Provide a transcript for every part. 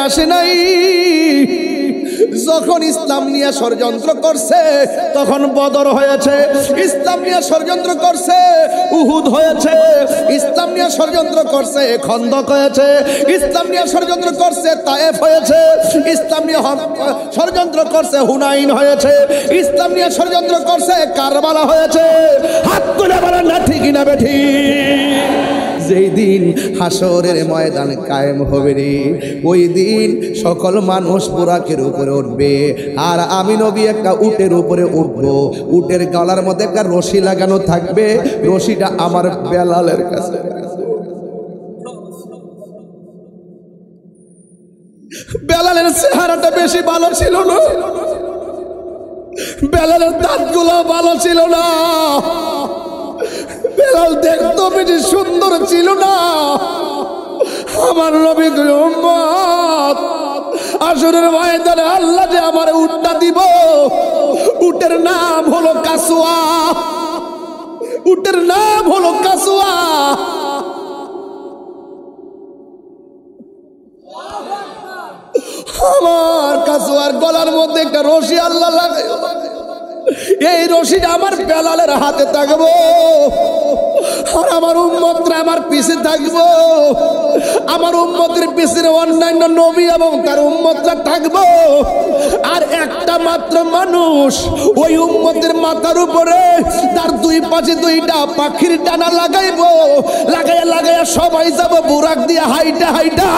আসে নাই। যখন ইসলাম নিয়ে ষড়যন্ত্র করছে তখন বদর হয়েছে, ইসলাম নিয়ে ষড়যন্ত্র করছে উহুদ হয়েছে, ইসলাম নিয়ে ষড়যন্ত্র করছে খন্দক হয়েছে, ইসলাম নিয়ে ষড়যন্ত্র করছে তায়েফ হয়েছে, ইসলাম নিয়ে ষড়যন্ত্র করছে হুনাইন হয়েছে, ইসলাম নিয়ে ষড়যন্ত্র করছে কারবালা হয়েছে। হাত তুলে বলেন না ঠিক না বেঠিক? যেই দিন হাসরের ময়দান কায়েম হবে রে, ওই দিন সকল মানুষ বুরাকের উপরে উঠবে, আর আমি নবী একটা উটের উপরে উঠবো। উটের গলার মধ্যে একটা রশি লাগানো থাকবে, রশিটা আমার বেলালের কাছে। বেলালের চেহারাটা বেশি ভালো ছিল না, বেলালের দাঁতগুলো ভালো ছিল না, বেলাল দেখতে বেশি সুন্দর ছিল না। আমার নবী উম্মত, আসরের ময়দানে আল্লাহ যে আমার উটটা দিব, উটের নাম হলো কাসুয়া, উটের নাম হলো কাসুয়া। আমার কাসুয়ার গলার মধ্যে একটা রশি আল্লাহ লাগাই, এই রশিটা আমার বেলালের হাতে থাকবো, আর আমার উম্মতরা আমার পিছে থাকবো, আমার উম্মতের পিছনে অন্যান্য নবী এবং তার উম্মতরা থাকবো। আর একটা মাত্র মানুষ ওই উম্মতের মাথার উপরে তার দুই পাশে দুইটা পাখির ডানা লাগাইবো, লাগাইয়া লাগাইয়া সবাই যাব বুরাক দিয়ে হাইটা হাইটা।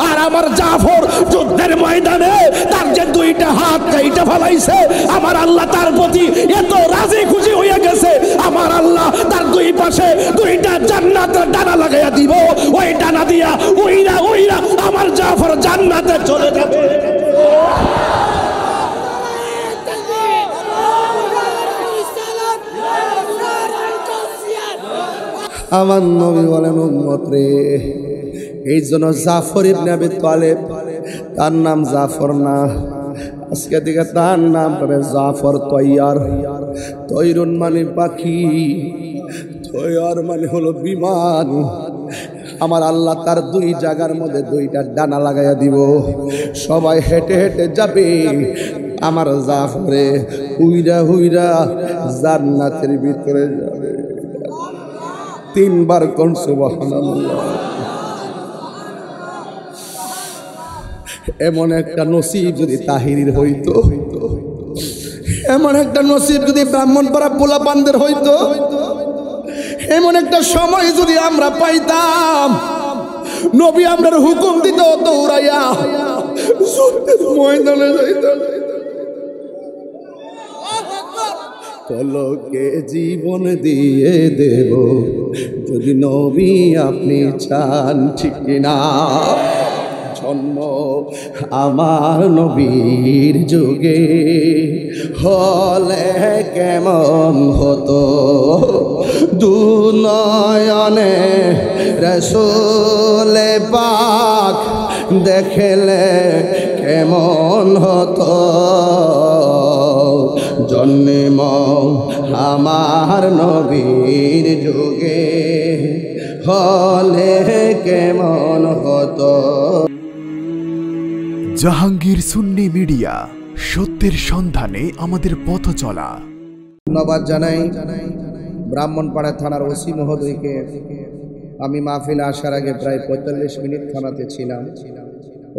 আর আমার জাফর যুদ্ধের ময়দানে তার যে দুইটা হাত কাইটা ফেলাইছে, আমার আল্লাহ তার প্রতি এত রাজি খুশি হয়ে গেছে, আমার আল্লাহ তার দুই পাশে দুইটা জান্নাতের ডানা লাগাইয়া দিব। ওই ডানা দিয়া উইরা উইরা আমার জাফর জান্নাতে চলে যাবে। আমার নবী বলেন উম্মত রে, এই জন্য জাফর ইবনে আবি তালেব তার নাম জাফর না, আজকে দিকে তার নাম করে জাফর তৈয়ার। তৈরুন মানে পাখি, তৈয়ার মানে হলো বিমান। আমার আল্লাহ তার দুই জায়গার মধ্যে দুইটা ডানা লাগাইয়া দিব, সবাই হেঁটে হেঁটে যাবে, আমার জাফরে হুইরা হুইরা জান্নাতের ভিতরে যাবে। তিনবার কোন সুবহানাল্লাহ। এমন একটা নসিব যদি তাহিরির হইতো, এমন একটা নসিব যদি ব্রাহ্মণপাড়া পোলাপানদের হইতো, এমন একটা সময় যদি আমরা পাইতাম, নবী আমরার হুকুম দিত দৌড়াইয়া ময়দানে যাইতাম। পলকে জীবন দিয়ে দেব যদি নবী আপনি চান, ঠিক না? জন্ম আমার নবীর যুগে হলে কেমন হতো, দুনয়নে রাসূলে পাক দেখলে কেমন হতো, জন্ম আমার নবীর যুগে হলে কেমন হতো। জাহাঙ্গীর সুন্নি মিডিয়া, সত্যের সন্ধানে আমাদের পথ চলা। ধন্যবাদ জানাই ব্রাহ্মণপাড়া থানার ওসি মহোদয়কে। আমি মাহফিলে আসার আগে প্রায় 45 মিনিট থানাতে ছিলাম।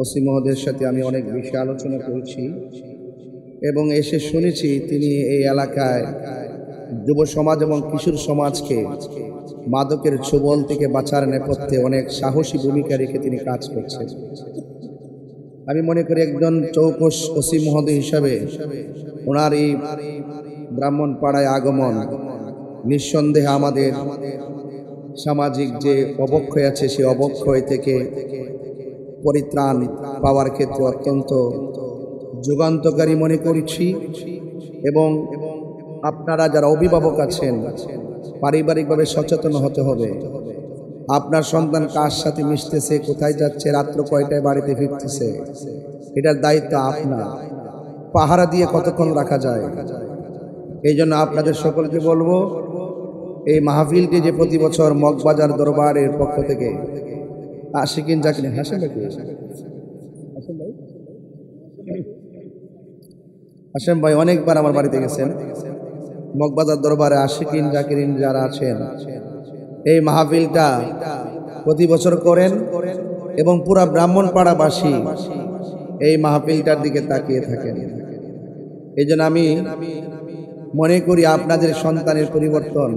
ওসি মহোদয়ের সাথে আমি অনেক বিষয়ে আলোচনা করেছি এবং এসে শুনেছি তিনি এই এলাকায় যুব সমাজ এবং কিশোর সমাজকে মাদকের ছোবল থেকে বাঁচার নেপথ্যে অনেক সাহসী ভূমিকা রেখে তিনি কাজ করছেন। আমি মনে করি একজন চৌকস ওসি মহোদয় হিসাবে ওনার এই ব্রাহ্মণপাড়ায় আগমন নিঃসন্দেহে আমাদের সামাজিক যে অবক্ষয় আছে সেই অবক্ষয় থেকে পরিত্রাণ পাওয়ার ক্ষেত্রে অত্যন্ত যুগান্তকারী মনে করছি। এবং আপনারা যারা অভিভাবক আছেন পারিবারিকভাবে সচেতন হতে হবে। আপনার সন্তান কার সাথে মিশতেছে, কোথায় যাচ্ছে, রাত্র কয়টায় বাড়িতে ফিরতেছে, এটার দায়িত্ব আপনার। পাহারা দিয়ে কতক্ষণ রাখা যায়। এই জন্য আপনাদের সকলকে বলবো, এই মাহফিলটি যে প্রতি বছর মগবাজার দরবারের পক্ষ থেকে আশিকিন জাকির হাসান ভাই হাশেম ভাই অনেকবার আমার বাড়িতে গেছেন। মগবাজার দরবারে আশিকিন জাকিরিন যারা আছেন এই মাহফিলটা প্রতি বছর করেন এবং পুরা ব্রাহ্মণপাড়াবাসী এই মাহফিলটার দিকে তাকিয়ে থাকেন। এই জন্য আমি মনে করি আপনাদের সন্তানের পরিবর্তন,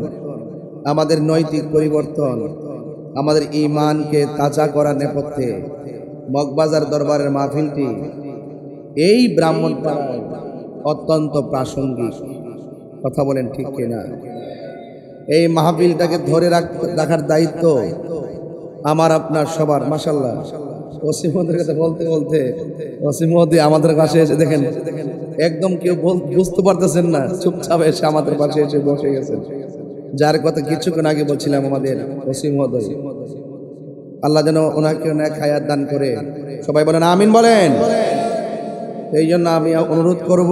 আমাদের নৈতিক পরিবর্তন, আমাদের ঈমানকে তাজা করার নেপথ্যে মগবাজার দরবারের মাহফিলটি এই ব্রাহ্মণপাড়ায় অত্যন্ত প্রাসঙ্গিক। কথা বলেন ঠিক কিনা? এই মাহফিলটাকে ধরে রাখার দায়িত্ব আমার আপনার সবার। মাশাআল্লাহ, ওসি মহোদয়ের কথা বলতে বলতে ওসি মহোদয় আমাদের কাছে এসে দেখেন একদম কেউ বুঝতে পারতেছেন না, চুপচাপ এসে আমাদের পাশে এসে বসে গেছেন। যার কথা কিছুক্ষণ আগে বলছিলাম আমাদের ওসি মহোদয়, আল্লাহ যেন ওনাকে অনেক হায়াত দান করে। সবাই বলেন আমিন বলেন। এই জন্য আমি অনুরোধ করব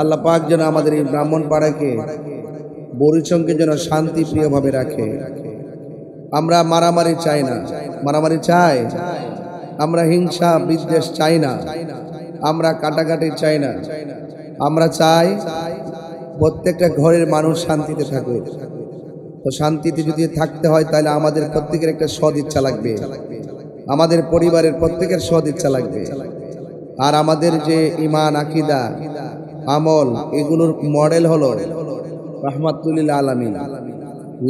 আল্লাহ পাক যেন আমাদের এই ব্রাহ্মণপাড়াকে বরিশংকে যেন শান্তি প্রিয়ভাবে রাখে। আমরা মারামারি চাই না, মারামারি চাই, আমরা হিংসা বিদ্বেষ চাই না, আমরা কাটাকাটি চাই না। আমরা চাই প্রত্যেকটা ঘরের মানুষ শান্তিতে থাকুক। তো শান্তিতে যদি থাকতে হয় তাহলে আমাদের প্রত্যেকের একটা সৎ ইচ্ছা লাগবে, আমাদের পরিবারের প্রত্যেকের সৎ ইচ্ছা লাগবে। আর আমাদের যে ঈমান আকীদা আমল এগুলোর মডেল হলো রাহমাতুল লিল আলামিন।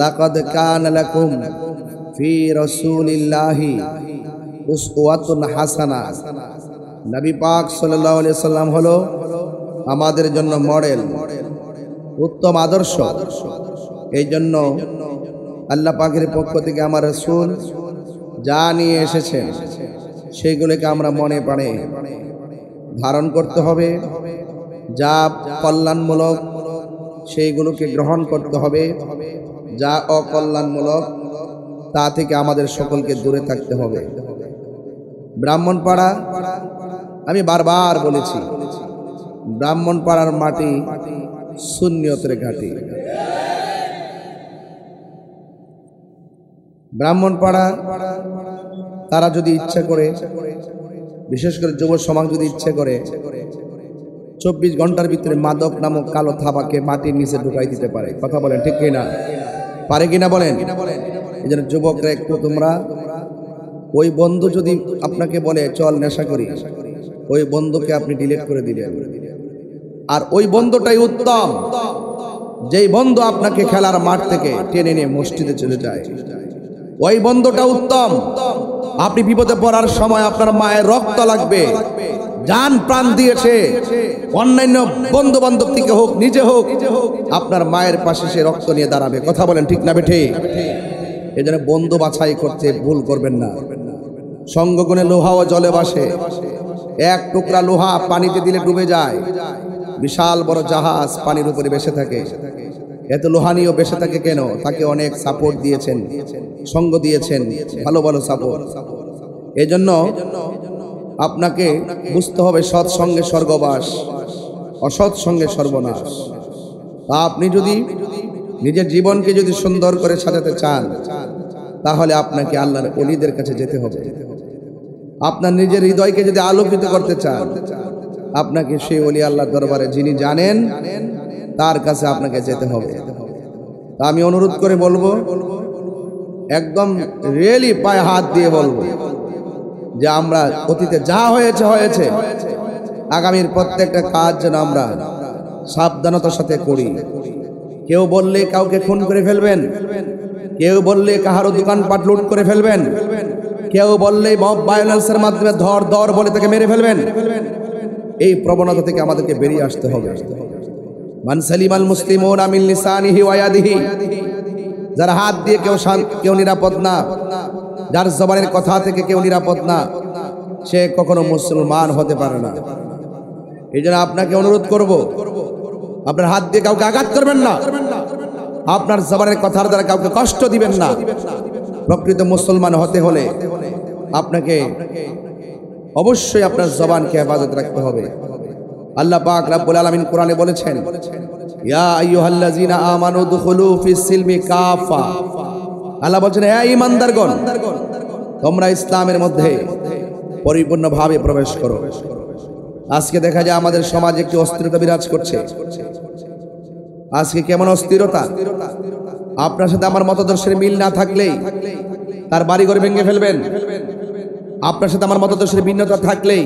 লাকাদ কানা লাকুম ফি রাসূলিল্লাহি উসওয়াতুন হাসানাহ। নবী পাক সাল্লাল্লাহু আলাইহি সাল্লাম হলো আমাদের জন্য মডেল, উত্তম আদর্শ। এই জন্য আল্লাহ পাকের পক্ষ থেকে আমার রাসূল যা নিয়ে এসেছেন সেগুলোকে আমরা মনে প্রাণে ধারণ করতে হবে। যা কল্যাণমূলক সেইগুলোকে গ্রহণ করতে হবে, যা অকল্যাণমূলক তা থেকে আমাদের সকলকে দূরে থাকতে হবে। ব্রাহ্মণপাড়া, আমি বারবার বলেছি, ব্রাহ্মণপাড়ার মাটি সুন্নিয়তের ঘাঁটি। ব্রাহ্মণপাড়া তারা যদি ইচ্ছা করে, বিশেষ করে যুব সমাজ যদি ইচ্ছে করে 24 ঘন্টার ভিতরে মাদক নামক কালো থাবাকে মাটির নিচে ঢুকাই দিতে পারে। কথা বলেন ঠিক কিনা? পারে কিনা বলেন? এই জন্য যুবকরা একটু তোমরা ওই বন্ধু যদি আপনাকে বলে চল নেশা করি, ওই বন্ধুকে আপনি ডিলিট করে দিলেন। আর ওই বন্ধুটাই উত্তম, যেই বন্ধু আপনাকে খেলার মাঠ থেকে টেনে নিয়ে মসজিদে চলে যায়। ওই বন্ধুটা উত্তম। আপনি বিপদে পড়ার সময় আপনার মায়ের রক্ত লাগবে, জান প্রাণ দিয়েছে, অন্যান্য বন্ধু বান্ধব থেকে হোক নিজে হোক, আপনার মায়ের পাশে সে রক্ত নিয়ে দাঁড়াবে। কথা বলেন ঠিক না বেঠে? এই জন্য বন্ধু বাছাই করতে ভুল করবেন না। সঙ্গগুণে লোহা ও জলে ভাসে, এক টুকরা লোহা পানিতে দিলে ডুবে যায়, বিশাল বড় জাহাজ পানির উপরে ভেসে থাকে। এত লোহা নিয়েও বেঁচে থাকে কেন? তাকে অনেক সাপোর্ট দিয়েছেন, সঙ্গ দিয়েছেন, ভালো ভালো সাপোর্ট। এজন্য আপনাকে বুঝতে হবে সৎ সঙ্গে স্বর্গবাস, অসৎ সঙ্গে সর্বনাশ। তা আপনি যদি নিজের জীবনকে যদি সুন্দর করে সাজাতে চান তাহলে আপনাকে আল্লাহর ওলিদের কাছে যেতে হবে। আপনার নিজের হৃদয়কে যদি আলোকিত করতে চান আপনাকে সেই ওলি আল্লাহর দরবারে যিনি জানেন তার কাছে আপনাকে যেতে হবে। তা আমি অনুরোধ করে বলবো, একদম রিয়েলি পায়ে হাত দিয়ে বলবো যে আমরা অতীতে যা হয়েছে হয়েছে, আগামীর প্রত্যেকটা কাজ যেন আমরা সাবধানতার সাথে করি। কেউ বললে কাউকে খুন করে ফেলবেন, কেউ বললে কাহারও দোকানপাট লুট করে ফেলবেন, কেউ বললে মব ভায়োলেন্সের মাধ্যমে ধর ধর বলে তাকে মেরে ফেলবেন। এই প্রবণতা থেকে আমাদেরকে বেরিয়ে আসতে হবে। মান সালিমাল মুসলিমুনা মিন লিসানিহি ওয়া ইয়াদিহি, যার হাত দিয়ে কেউ নিরাপদ না, যার জবানের কথা থেকে কেউ নিরাপদ না, সে কখনো মুসলমান হতে পারে না। এই জন্য আপনাকে অনুরোধ করব, আপনার হাত দিয়ে কাউকে আঘাত করবেন না, আপনার জবানের কথার দ্বারা কাউকে কষ্ট দিবেন না। প্রকৃত মুসলমান হতে হলে আপনাকে অবশ্যই আপনার জবানকে হেফাজত রাখতে হবে। আল্লাহ পাক রব্বুল আলামিন কোরআনে বলেছেন, ইয়া আইয়ুহাল্লাযিনা আমানু দুখুলু ফিস সিলমি কাফা। আল্লাহ বলেন, হে ঈমানদারগণ, তোমরা ইসলামের মধ্যে পরিপূর্ণভাবে প্রবেশ করো। আজকে দেখা যায় আমাদের সমাজে একটি অস্থিরতা বিরাজ করছে। আজকে কেমন অস্থিরতা, আপনার সাথে আমার মতাদর্শের মিল না থাকলেই তার বাড়িঘর ভেঙে ফেলবেন, আপনার সাথে আমার মতাদর্শের ভিন্নতা থাকলেই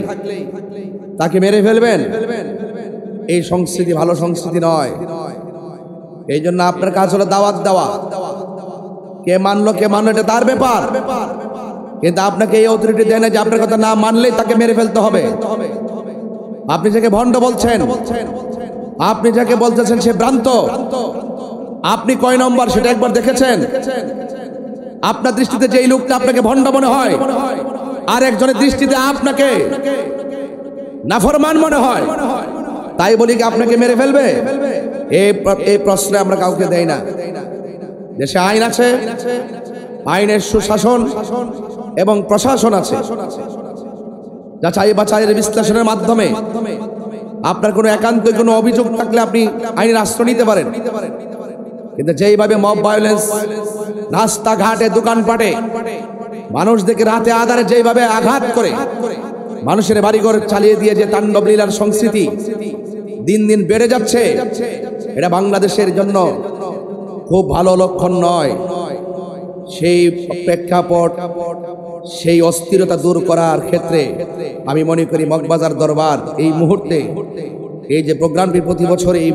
তাকে মেরে ফেলবেন। এই সংস্কৃতি ভালো সংস্কৃতি নয়। এই জন্য আপনার কাজ হলো দাওয়াত দেওয়া। কে মানলো কে মানলো এটা তার ব্যাপার, কিন্তু আপনাকে এই অথরিটি দেয় না যে আপনার কথা না মানলেই তাকে মেরে ফেলতে হবে। আপনি যাকে ভণ্ড বলছেন, আপনি যাকে বলতেছেন সে ভ্রান্ত, আপনি কয় নম্বর সেটা একবার দেখেছেন? আপনার দৃষ্টিতে যেই লোকটা আপনাকে ভণ্ড মনে হয়, আর একজনের দৃষ্টিতে আপনাকে নাফরমান মনে হয়, তাই বলি কি আপনাকে মেরে ফেলবে? এই প্রশ্নে আমরা কাউকে দেই না। দেশে আইন আছে, আইনের সুশাসন এবং প্রশাসন আছে। যাচাই বাছাইয়ের বিশ্লেষণের মাধ্যমে আপনার কোনো একান্ত কোনো অভিযোগ থাকলে আপনি আইনের আশ্রয় নিতে পারেন। কিন্তু যেইভাবে মব ভায়োলেন্স রাস্তাঘাটে দোকানপাটে মানুষদেরকে রাতে আধারে যেইভাবে আঘাত করে মানুষের বাড়িঘর চালিয়ে দিয়ে যে তাণ্ডব লীলার সংস্কৃতি দিন দিন বেড়ে যাচ্ছে, এটা বাংলাদেশের জন্য খুব ভালো লক্ষণ নয়। সেই প্রেক্ষাপট, সেই অস্থিরতা দূর করার ক্ষেত্রে আমি মনে করি মগবাজার দরবার এই মুহূর্তে এই যে প্রোগ্রামটি প্রতি বছর এই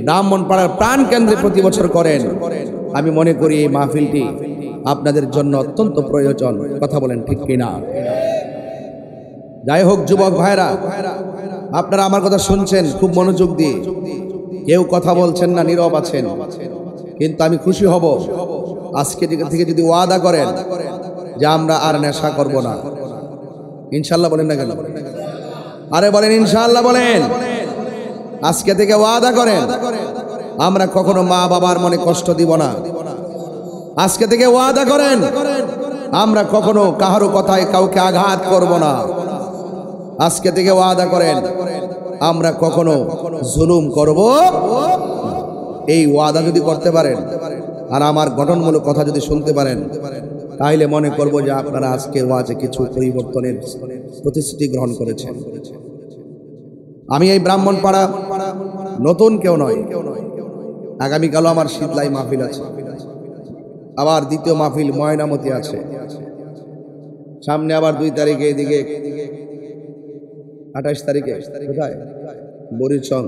ব্রাহ্মণপাড়ার প্রাণ কেন্দ্রে প্রতি বছর করেন, আমি মনে করি এই মাহফিলটি আপনাদের জন্য অত্যন্ত প্রয়োজন। কথা বলেন ঠিক কিনা? যাই হোক যুবক ভাইরা, আপনারা আমার কথা শুনছেন খুব মনোযোগ দিয়ে, কেউ কথা বলছেন না, নীরব আছেন। কিন্তু আমি খুশি হব আজকে থেকে যদি ওয়াদা করেন যে আমরা আর নেশা করব না। ইনশাল্লাহ বলেন না কেন? আরে বলেন ইনশাল্লাহ বলেন। আজকে থেকে ওয়াদা করেন আমরা কখনো মা বাবার মনে কষ্ট দিব না। আজকে থেকে ওয়াদা করেন আমরা কখনো কাহারো কথায় কাউকে আঘাত করব না। আজকে থেকে ওয়াদা করেন আমরা কখনো জুলুম করব। এই ওয়াদা যদি করতে পারেন আর আমার গঠনমূলক কথা যদি শুনতে পারেন, তাইলে মনে করব যে আপনারা আজকে ওয়াজে কিছু পরিবর্তনের প্রতিশ্রুতি গ্রহণ করেছেন। আমি এই ব্রাহ্মণপাড়া নতুন কেউ নয়। আগামীকালও আমার শীতলাই মাহফিল আছে, আবার দ্বিতীয় মাহফিল ময়নামতি আছে, সামনে আবার 2 তারিখে, এদিকে 28 তারিখে কোথায় বরিশং,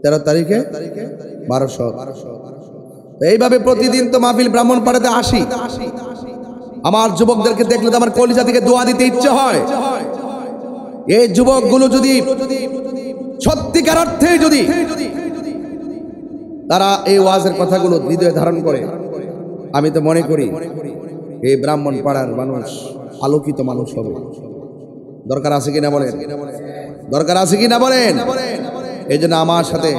13 তারিখে 1200। এইভাবে প্রতিদিন তো মাহফিল ব্রাহ্মণপাড়াতে আসি। আমার যুবকদেরকে দেখলে তো আমার কলিজা থেকে দোয়া দিতে ইচ্ছে হয়। এই যুবকগুলো যদি সত্যিকার অর্থে যদি তারা এই ওয়াজের কথাগুলো হৃদয়ে ধারণ করে, আমি তো মনে করি এই ব্রাহ্মণপাড়ার মানুষ আলোকিত মানুষ হবে। দরকার আছে কিনা বলেন? দরকার আছে কিনা বলেন? এই জন্য আমার সাথে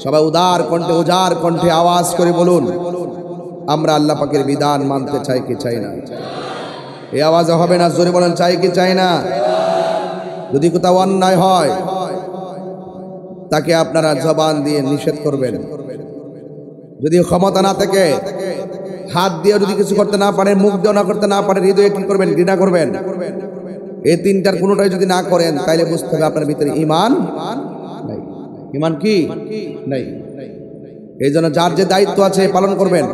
সবাই উদার কণ্ঠে, উজার কণ্ঠে আওয়াজ করে বলুন, আমরা আল্লাহ পাকের বিধান মানতে চাই কি চাই না? এই আওয়াজে হবে না, জোরে বলেন চাই কি চাই না? যদি কোথাও অন্যায় হয় তাকে আপনারা জবান দিয়ে নিষেধ করবেন। যদি ক্ষমতা না থাকে, হাত দিয়ে যদি কিছু করতে না পারেন, মুখ দিয়ে না করতে না পারেন, হৃদয়ে কি করবেন? ঘৃণা করবেন। এই তিনটার কোনোটাই যদি না করেন, তাইলে বুঝতে হবে আপনার ভিতরে ঈমান নাই। ঈমান কি নাই? এই জন্য যার যে দায়িত্ব আছে পালন করবেন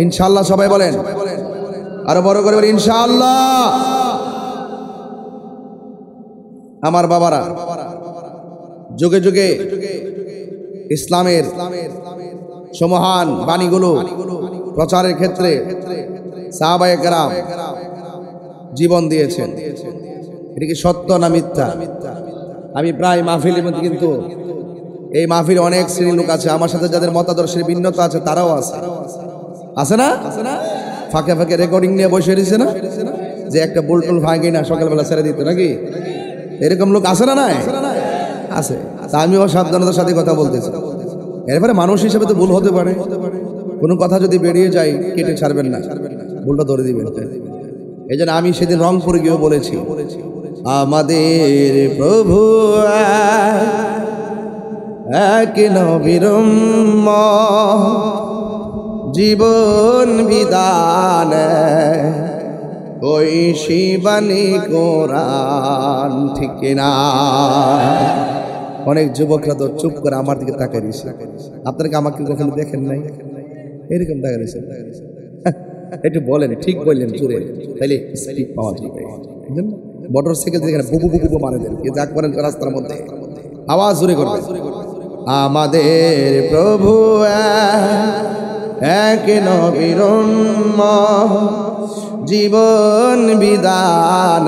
ইনশাআল্লাহ। সবাই বলেন, আরো বড় করে বলেন ইনশাআল্লাহ। আমার বাবারা, যুগে যুগে ইসলামের সমহান বাণীগুলো প্রচারের ক্ষেত্রে সাহাবায়ে কেরাম জীবন দিয়েছেন। এটা কি সত্য না মিথ্যা? আমি প্রায় মাহফিলের মধ্যে, কিন্তু এই মাহফিলে অনেক শ্রেণীর লোক আছে, আমার সাথে যাদের মতাদর্শের ভিন্নতা আছে তারাও আছে, আছে না? ফাঁকে ফাঁকে রেকর্ডিং নিয়ে বসে রয়েছে না, যে একটা বুলটুল ভাঙি না সকালবেলা ছেড়ে দিত নাকি? এরকম লোক আছে না? নাই আছে। তা আমিও সাবধানতার সাথে কথা বলতেছি। এরপরে মানুষ হিসেবে তো ভুল হতে পারে, কোনো কথা যদি বেরিয়ে যায় কেটে ছাড়বেন না, ভুলটা ধরে দিবেন। এই জন্য আমি সেদিন রংপুরে গিয়েও বলেছি, আমাদের প্রভু এক নবীর জীবন বিধান ওই শিবানী কোরআন, ঠিক কিনা? অনেক যুবকরা তো চুপ করে আমার দিকে তাকিয়ে দিয়েছে। আপনারা কি আমাকে কখনো দেখেন নাই? এরকম তাকিয়ে দিয়েছে। একটু বলেন, ঠিক বললেন জোরে, তাইলে স্পিড পাওয়া যাবে। মোটর সাইকেল থেকে বুবু বুবু বুবু মারে দেন, কে যাক করেন রাস্তার মধ্যে আওয়াজ জোরে করবে। আমাদের প্রভু এক নবীর উম্মত, জীবন বিধান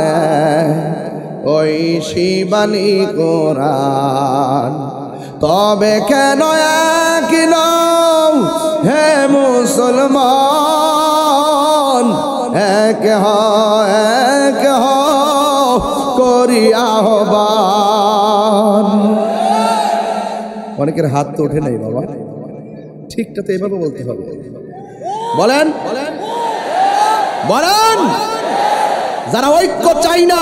ওই শিবানী কোরআন। তবে কেন এক নও হে মুসলমান, এক করি আহ্বান। অনেকের হাত তো ওঠে নাই বাবা, ঠিকটা তো এভাবে বলতে হবে। বলেন বলেন, যারা ঐক্য চাই না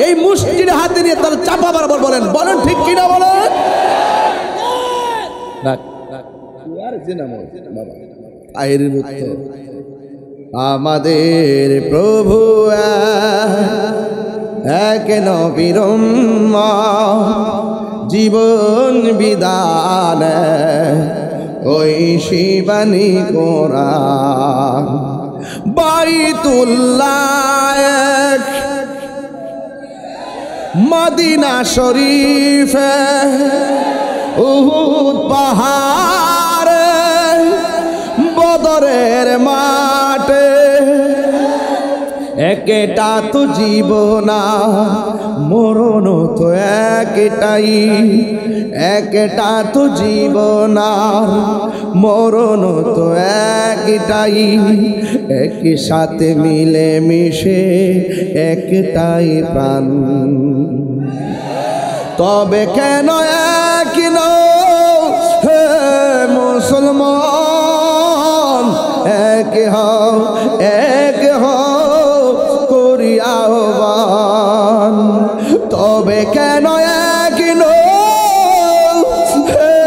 এই মুষ্টির হাতে নিয়ে তারা চাপাবার বলেন, বলেন ঠিক কিনা বলেন। আমাদের প্রভু এক নবীর উম্মত, জীবন বিধান ওই শিবানী কোরআন। বাইতুল্লাহ মদিনা শরীফে, উহুদ পাহাড়ে, বদরের মাঠে, একটা তো জীবন মরণ তো একটাই, একটা তো জীবন মরণ তো একটাই, একই সাথে মিলে মিশে একটাই প্রাণ। তবে কেন এক নও হে মুসলমান, এক হও করি আহ্বান। তবে কেন এক নও হে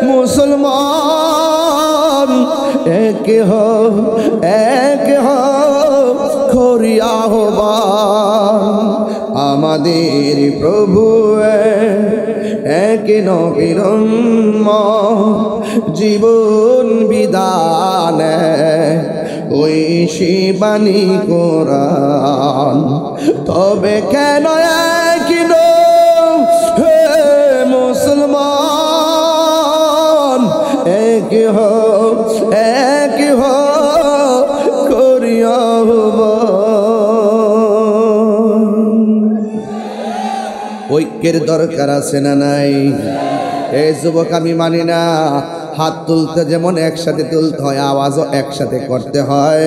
মুসলমান, এক করি আহ্বান। আমাদের প্রভু এক নবীর উম্মত, জীবন বিধান ওই শিবানী কোরআন। তবে কেন এক নও হে মুসলমান, এক করি আহ্বান। ঐক্যের দরকার আছে না নাই? এই যুবক আমি মানি না, হাত তুলতে যেমন একসাথে তুলতে হয়, আওয়াজও একসাথে করতে হয়।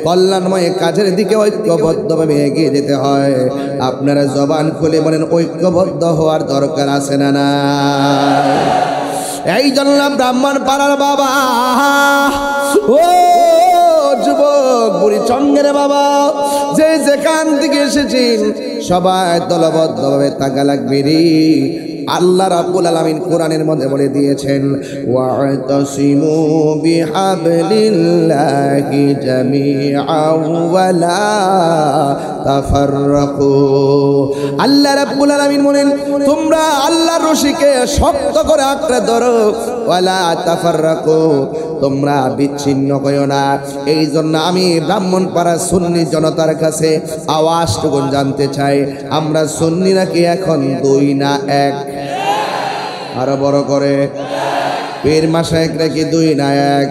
কল্যাণময় কাজের দিকে ঐক্যবদ্ধভাবে এগিয়ে যেতে হয়। আপনারা জবান খুলে বলেন, ঐক্যবদ্ধ হওয়ার দরকার আছে না না? এই জন্য ব্রাহ্মণ পাড়ার বাবা, ও যুবক বুড়ি চঙ্গের বাবা, যে যেখান থেকে এসেছেন সবাই দলবদ্ধভাবে থাকা লাগবে রে। আল্লাহ রাব্বুল আলামিন কোরআনের মধ্যে বলে দিয়েছেন, ওয়া'তাসিমু বিহাবলিল্লাহি জামিআন ওয়া লা তাফাররাকু। আল্লাহ রাব্বুল আলামিন বলেন, তোমরা আল্লাহর রশিকে শক্ত করে আঁকড়ে ধরো, ওয়া লা তাফাররাকু, তোমরা বিচ্ছিন্ন হইও না। এই জন্য আমি ব্রাহ্মণপাড়া সুন্নি জনতার কাছে আওয়াজটুকুন জানতে চাই, আমরা সুন্নি নাকি এখন দুই না এক? আরো বড় করে, পীর মাশায়েখ নাকি দুই না এক?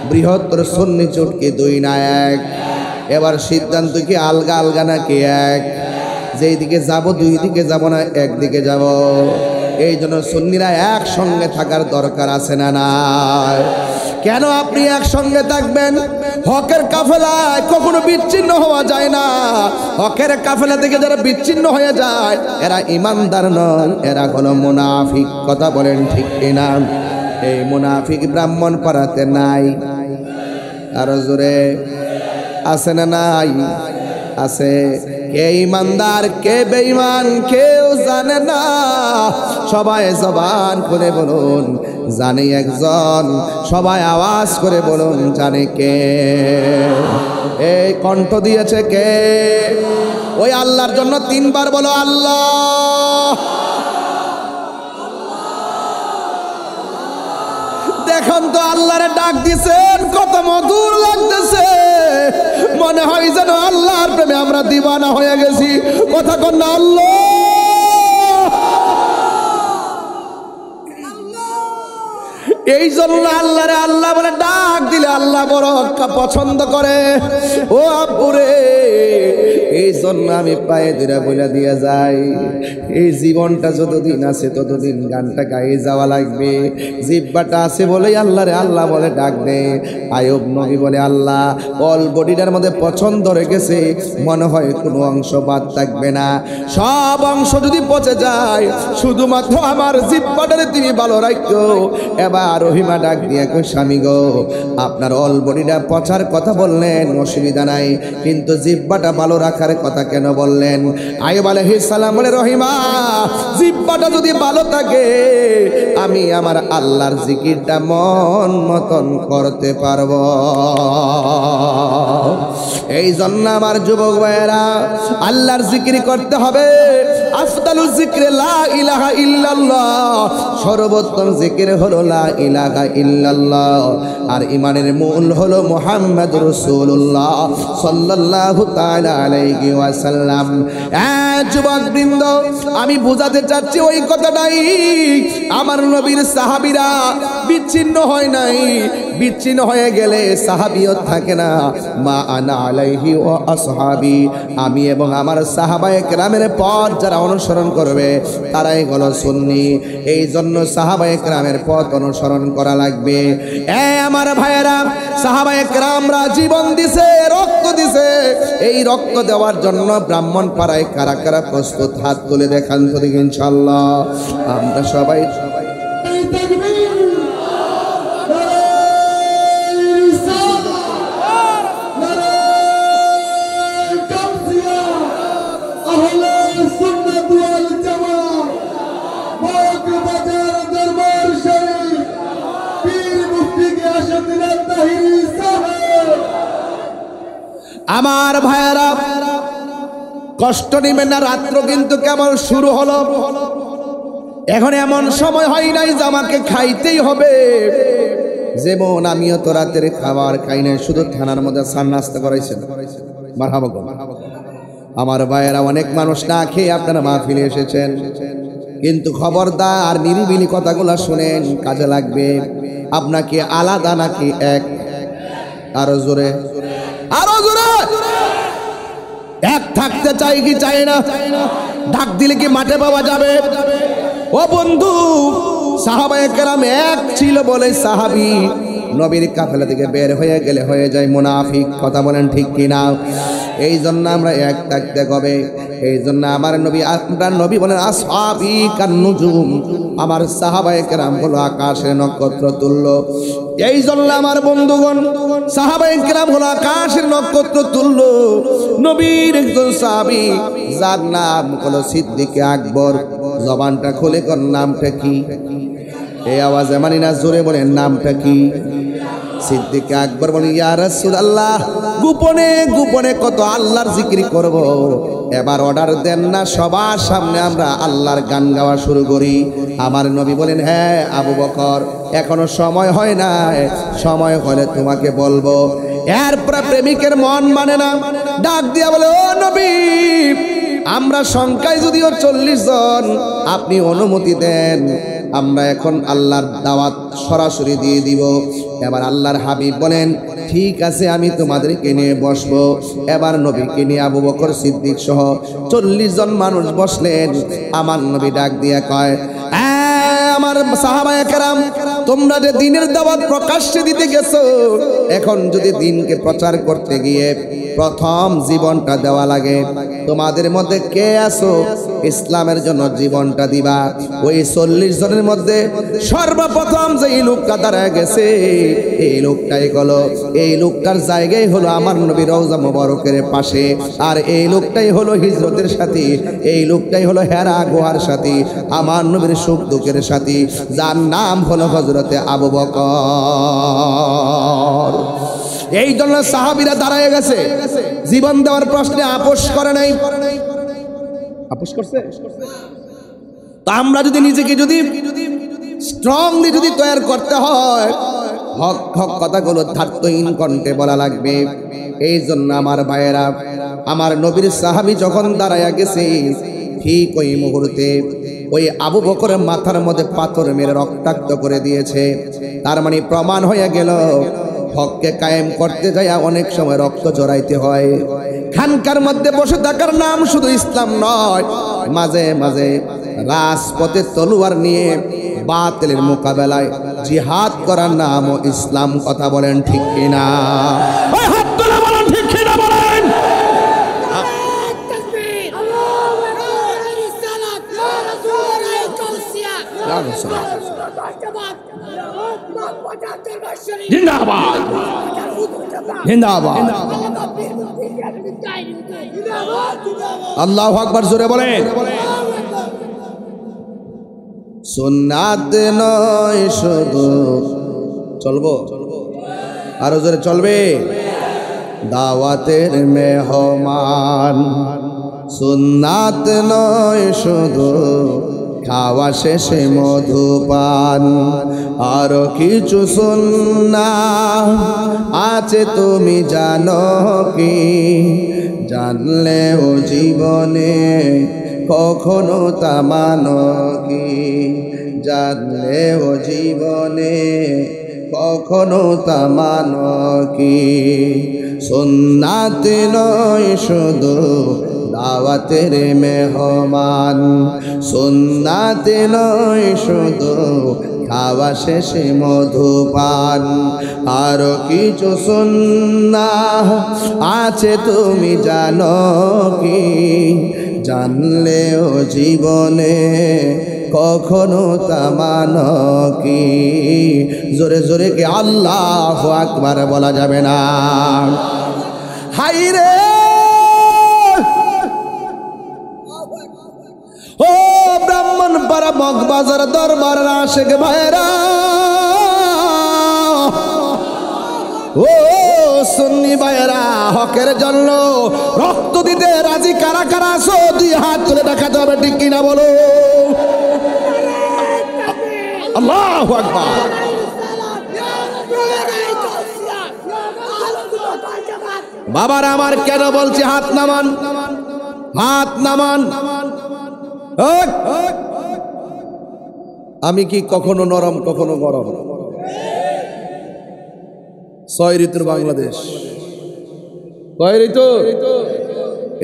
বৃহত্তর সুন্নি জোট কি দুই না এক? এবার সিদ্ধান্ত কি আলগা আলগা নাকি এক? যেই দিকে যাব দুই দিকে যাব না, একদিকে যাব? এই জন্য সুন্নিরা একসঙ্গে থাকার দরকার আছে না নাই? কেন আপনি একসঙ্গে থাকবেন? হকের কাফেলায় কখনো বিচ্ছিন্ন হওয়া যায় না। হকের কাফেলা থেকে যারা বিচ্ছিন্ন হয়ে যায় এরা ইমানদার নন, এরা হলো মুনাফিক। কথা বলেন ঠিক কিনা? এই মুনাফিক ব্রাহ্মণ পাড়াতে নাই? আরো জোরে আছে না নাই? আছে। কে ইমানদার কে বেঈমান কেউ জানে না? সবাই জবান খুলে বলুন জানে একজন। সবাই আওয়াজ করে বলুন জানে কে? এই কণ্ঠ দিয়েছে কে? ওই আল্লাহর জন্য 3 বার বলো আল্লাহ। দেখুন তো আল্লাহরে ডাক দিছেন, কত মধুর লাগতেছে। মনে হয় যেন আল্লাহর প্রেমে আমরা দিওয়ানা হয়ে গেছি। কথা কন না আল্লাহ। এই জন্য আল্লাহরে আল্লাহ বলে ডাক দিলে আল্লাহ বড় পছন্দ করে। ও আব্বুরে, এই জন্য আমি পায়ে ধরে বলে দিয়ে যাই, এই জীবনটা যতদিন আছে ততদিন গানটা গায়ে যাওয়া লাগবে। জিহ্বাটা আছে বলেই আল্লাহরে আল্লাহ বলে ডাক দে। আয়ুব নবী বলে আল্লাহ অল বডিটার মধ্যে পছন্দ রেখেছে, মনে হয় কোনো অংশ বাদ থাকবে না। সব অংশ যদি পচে যায়, শুধুমাত্র আমার জিহ্বাটারে তুমি ভালো রাখো। এবার রহিমা ডাক দিয়ে কই স্বামী গো, আপনার অল বডিটা পচার কথা বললেন অসুবিধা নাই, কিন্তু জিহ্বাটা ভালো রাখার কথা কেন বললেন? আয়ুব আলাইহিস সালাম বলে রহিমা, জিহ্বাটা যদি ভালো থাকে আমি আমার আল্লাহর জিকিরটা মন মতন করতে পারবো। এই জন্য আমার যুবক ভাইয়েরা আল্লাহর জিকির করতে হবে। আফদালুল জিকরে লা ইলাহা ইল্লাল্লাহ, সর্বোত্তম জিকির হলো লা ইলাহা ইল্লাল্লাহ। আর ইমানের মূল হলো মুহাম্মদুর রাসূলুল্লাহ সাল্লাল্লাহু তাআলা আলাইহি ওয়াসাল্লাম। যুবকবৃন্দ, আমি বোঝাতে চাচ্ছি ওই কথাটাই, আমার নবীর সাহাবীরা বিচ্ছিন্ন হয় নাই। বিচ্ছিন্ন হয়ে গেলে সাহাবিয়ত থাকে না। মা আনা আলাইহি ওয়া আসহাবি, আমি এবং আমার সাহাবায়ে কেরামের পথ যারা অনুসরণ করবে তারাই হলো সুন্নি। এই জন্য সাহাবায়ে কেরামের পথ অনুসরণ করা লাগবে। আমার ভাইয়েরা, সাহাবায়ে কেরামরা জীবন দিছে, রক্ত দিছে। এই রক্ত দেওয়ার জন্য ব্রাহ্মণপাড়ায় কারা কারা প্রস্তুত? হাত তুলে দেখান তো দেখি ইনশাআল্লাহ। আমরা সবাই আমার ভাইয়েরা কষ্ট নিবেন না। রাত্র কিন্তু কেবল শুরু হলো, এখন এমন সময় হয় নাই যে আমাকে খাইতেই হবে। যেমন আমিও তো রাতের খাবার খাই নাই, শুধু থানার মধ্যে সান নাস্তা করাইছেন। মারহাবা গো। আমার ভাইয়েরা, অনেক মানুষ না খেয়ে আপনারা মাহফিলে এসেছেন, কিন্তু খবরদার নিরিবিলি কথাগুলো শুনেন, কাজে লাগবে। আপনাকে আলাদা নাকি এক? আরো জোরে, আরো জোরে। এক থাকতে চাই কি চাই না? ডাক দিলে কি মাঠে পাওয়া যাবে? ও বন্ধু, সাহাবায়ে কেরাম এক ছিল বলে সাহাবী নবীর কাফেলা থেকে বের হয়ে গেলে হয়ে যায় মুনাফিক। কথা বলেন ঠিক কিনা? এই জন্য আমরা এক থাকতে হবে। এই জন্য আমার নবী, আপনার নবী বলেন আসহাবি কান্নুজুম, আমার সাহাবায়ে কেরাম হলো আকাশের নক্ষত্র তুল্য। এই জন্য আমার বন্ধুগণ, সাহাবায়ে কেরাম হলো আকাশের নক্ষত্র তুল্য। নবীর একজন সাহাবী যার নাম হলো সিদ্দিকে আকবর। জবানটা খুলে কোন নামটা কি? এই আওয়াজে মানি না, জোরে বলেন নামটা কি? সিদ্দিক আকবর বলেন, ইয়া রাসূলুল্লাহ, গোপনে গোপনে কত আল্লাহর জিকির করব। এবার অর্ডার দেন না, সবার সামনে আমরা আল্লাহর গান গাওয়া শুরু করি। আমার নবী বলেন, হ্যাঁ আবু বকর, এখনো সময় হয় না, সময় হলে তোমাকে বলবো। এরপরে প্রেমিকের মন মানে না, ডাক দিয়া বলে, ও নবী, আমরা সংখ্যায় যদিও 40 জন, আপনি অনুমতি দেন, আমরা এখন আল্লাহর দাওয়াত সরাসরি দিয়ে দিব। এবার আল্লাহর হাবিব বলেন, ঠিক আছে, আমি তোমাদেরকে নিয়ে বসবো। এবার নবীকে নিয়ে আবু বকর সিদ্দিক সহ 40 জন মানুষ বসলেন। আমার নবী ডাক দিয়ে কয়, আমার সাহাবায়ে কেরাম, তোমরা যে দিনের দাওয়াত প্রকাশ্যে দিতে গেছো, এখন যদি দিনকে প্রচার করতে গিয়ে প্রথম জীবনটা দেওয়া লাগে, তোমাদের মধ্যে কে আছো ইসলামের জন্য জীবনটা দিবা? ওই 40 জনের মধ্যে সর্বপ্রথম যে লোকটা দাঁড়ায় গেছে এই লোকটাই হলো, এই লোকটার জায়গায় হলো আমার নবীর রওজা মুবারকের পাশে। আর এই লোকটাই হলো হিজরতের সাথী, এই লোকটাই হলো হেরা গুহার সাথী, আমার নবীর সুখ দুঃখের সাথী, যার নাম হলো হযরতে আবু বকর। এই জন্য সাহাবীরা দাঁড়ায় গেছে, জীবন দেওয়ার প্রশ্নে আপোষ করে নাই। আপোষ করছে? তা আমরা যদি নিজেকে যদি স্ট্রংলি যদি তৈরি করতে হয়, হক হক কথাগুলো ধার্তহীন কণ্ঠে বলা লাগবে। এই জন্য আমার ভাইয়েরা, আমার নবীর সাহাবী যখন দাঁড়ায়া গেছে ঠিক ওই মুহূর্তে ওই আবু বকরের মাথার মধ্যে পাথর মেরে রক্তাক্ত করে দিয়েছে। তার মানে প্রমাণ হয়ে গেল হককে কায়েম করতে যায় অনেক সময় রক্ত জড়াইতে হয়। খানকার মধ্যে বসে থাকার নাম শুধু ইসলাম নয়, মাঝে মাঝে রাজপথে তলোয়ার নিয়ে বাতিলের মোকাবেলায় জিহাদ করার নামও ইসলাম। কথা বলেন ঠিক কিনা? হাত তুলে বলেন ঠিক কিনা বলেন। জিন্দাবাদ জিন্দাবাদ, আল্লাহু আকবার, জোরে বলেন। সুন্নাত নয় শুধু, চলবো আরো জোরে চলবে, দাওয়াতের মেহমান। সুন্নাত নয় শুধু খাওয়া শেষে মধুপান, আরো কিছু সুন্নাহ আছে তুমি জানো কি? জানলেও জীবনে কখনো তা মানো কি? জানলেও জীবনে কখনো তা মানো কি? সুন্নাত নয় শুধু দাওয়াতের মেহমান, সুন্নাত নয় শুধু খাওয়া শেষে মধুপান, আরো কিছু সুন্নাহ আছে তুমি জানো কি? জানলেও জীবনে কখনো তা মানো কি? জোরে জোরে কি আল্লাহু আকবার বলা যাবে না? হাইরে ও ব্রাহ্মণপাড়া মগবাজার দরবার আশেক ভাইরা, ও সুন্নি ভাইরা, হকের জন্য রক্ত দিতে রাজি কারা কারা আছো? 2 হাত তুলে দেখাতে হবে, ঠিক কিনা বলো? আল্লাহু আকবার। বাবারা আমার, কেন বলছি হাত নামান, হাত নামান। আমি কি কখনো নরম কখনো গরম? 6 ঋতুর বাংলাদেশ, কয় ঋতু?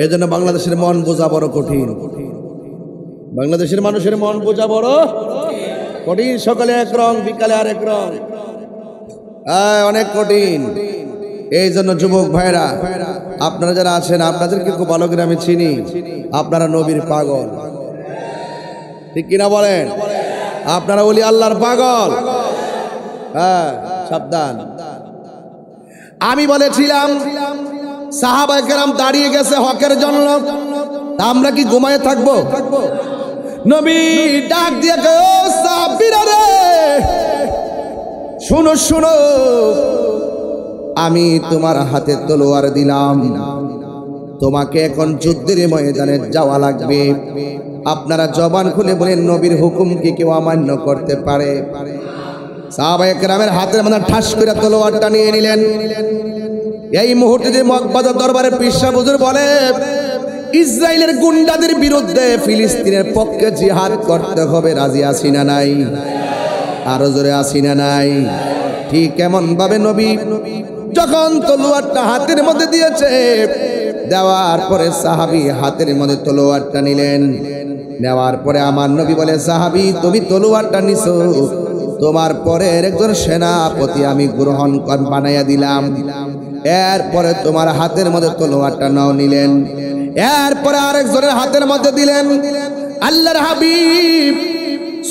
এই জন্য বাংলাদেশের মন বোঝা বড় কঠিন। বাংলাদেশের মানুষের মন বোঝা বড় কঠিন। সকালে এক রং, বিকালে আরেক রং, অনেক কঠিন। এই জন্য যুবক ভাইরা, আপনারা যারা আছেন আপনাদেরকে খুব ভালো করে আমি চিনি, আপনারা নবীর পাগল, ঠিক কিনা বলেন? আপনারা ওলি আল্লাহর পাগল। হ্যাঁ, সাবধান। আমি বলেছিলাম সাহাবায়ে কেরাম দাঁড়িয়ে গেছে হকের জন্য, আমরা কি ঘুমায়ে থাকবো? নবী ডাক দিয়ে ও সাহাবীরা রে, শুনো শুনো, আমি তোমার হাতে তলোয়ার দিলাম, তোমাকে এখন যুদ্ধের ময়দানে যাওয়া লাগবে। আপনারা জবান খুলে বলেন নবীর হুকুম কি কেউ অমান্য করতে পারে? সাহাবায়ে কেরামের হাতের মধ্যে ঠাস করে তলোয়ারটা নিয়ে নিলেন। এই মুহূর্তে যে মগবাজার দরবারে পীর সাহেব হুজুর বলে ইসরায়েলের গুন্ডাদের বিরুদ্ধে ফিলিস্তিনের পক্ষে জিহাদ করতে হবে, রাজি আছি না নাই? আরো জোরে আছি না নাই? ঠিক কেমন ভাবে নবী যখন তলোয়ারটা হাতের মধ্যে দিয়েছে, দেওয়ার পরে সাহাবী হাতের মধ্যে তলোয়ারটা নিলেন। নেওয়ার পরে আমার নবী বলে, সাহাবী তুমি তলোয়ারটা নিছো, তোমার পরের একজন সেনাপতি আমি গ্রহণ বানাইয়া দিলাম। এরপরে তোমার হাতের মধ্যে তলোয়ারটা নাও নিলেন। এরপরে আরেকজনের হাতের মধ্যে দিলেন। আল্লাহর হাবিব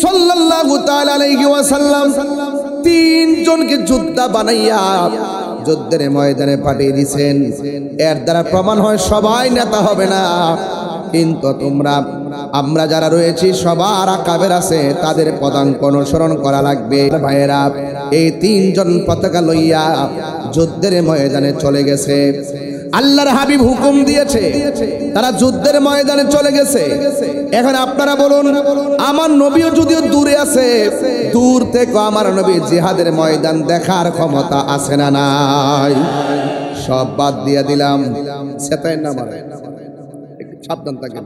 সাল্লাল্লাহু তাআলা আলাইহি ওয়াসাল্লাম তিনজনকে যোদ্ধা বানাইয়া যুদ্ধের ময়দানে পাঠিয়ে দিয়েছেন। এর দ্বারা প্রমাণ হয় সবাই নেতা হবে না, কিন্তু আমরা যারা রয়েছি সবার আকাবের আছে, তাদের পদাঙ্ক অনুসরণ করা লাগবে। ভাইয়েরা, এই তিনজন পতাকা লইয়া যুদ্ধের ময়দানে চলে গেছে। আল্লাহর হাবিব হুকুম দিয়েছে, তারা যুদ্ধের ময়দানে চলে গেছে। এখন আপনারা বলুন, আমার নবীও যদিও দূরে আছে, দূর থেকে আমার নবী জিহাদের ময়দান দেখার ক্ষমতা আছে না নাই? সব বাদ দিয়ে দিলাম। সেটাই না মারে, সাবধান থাকেন,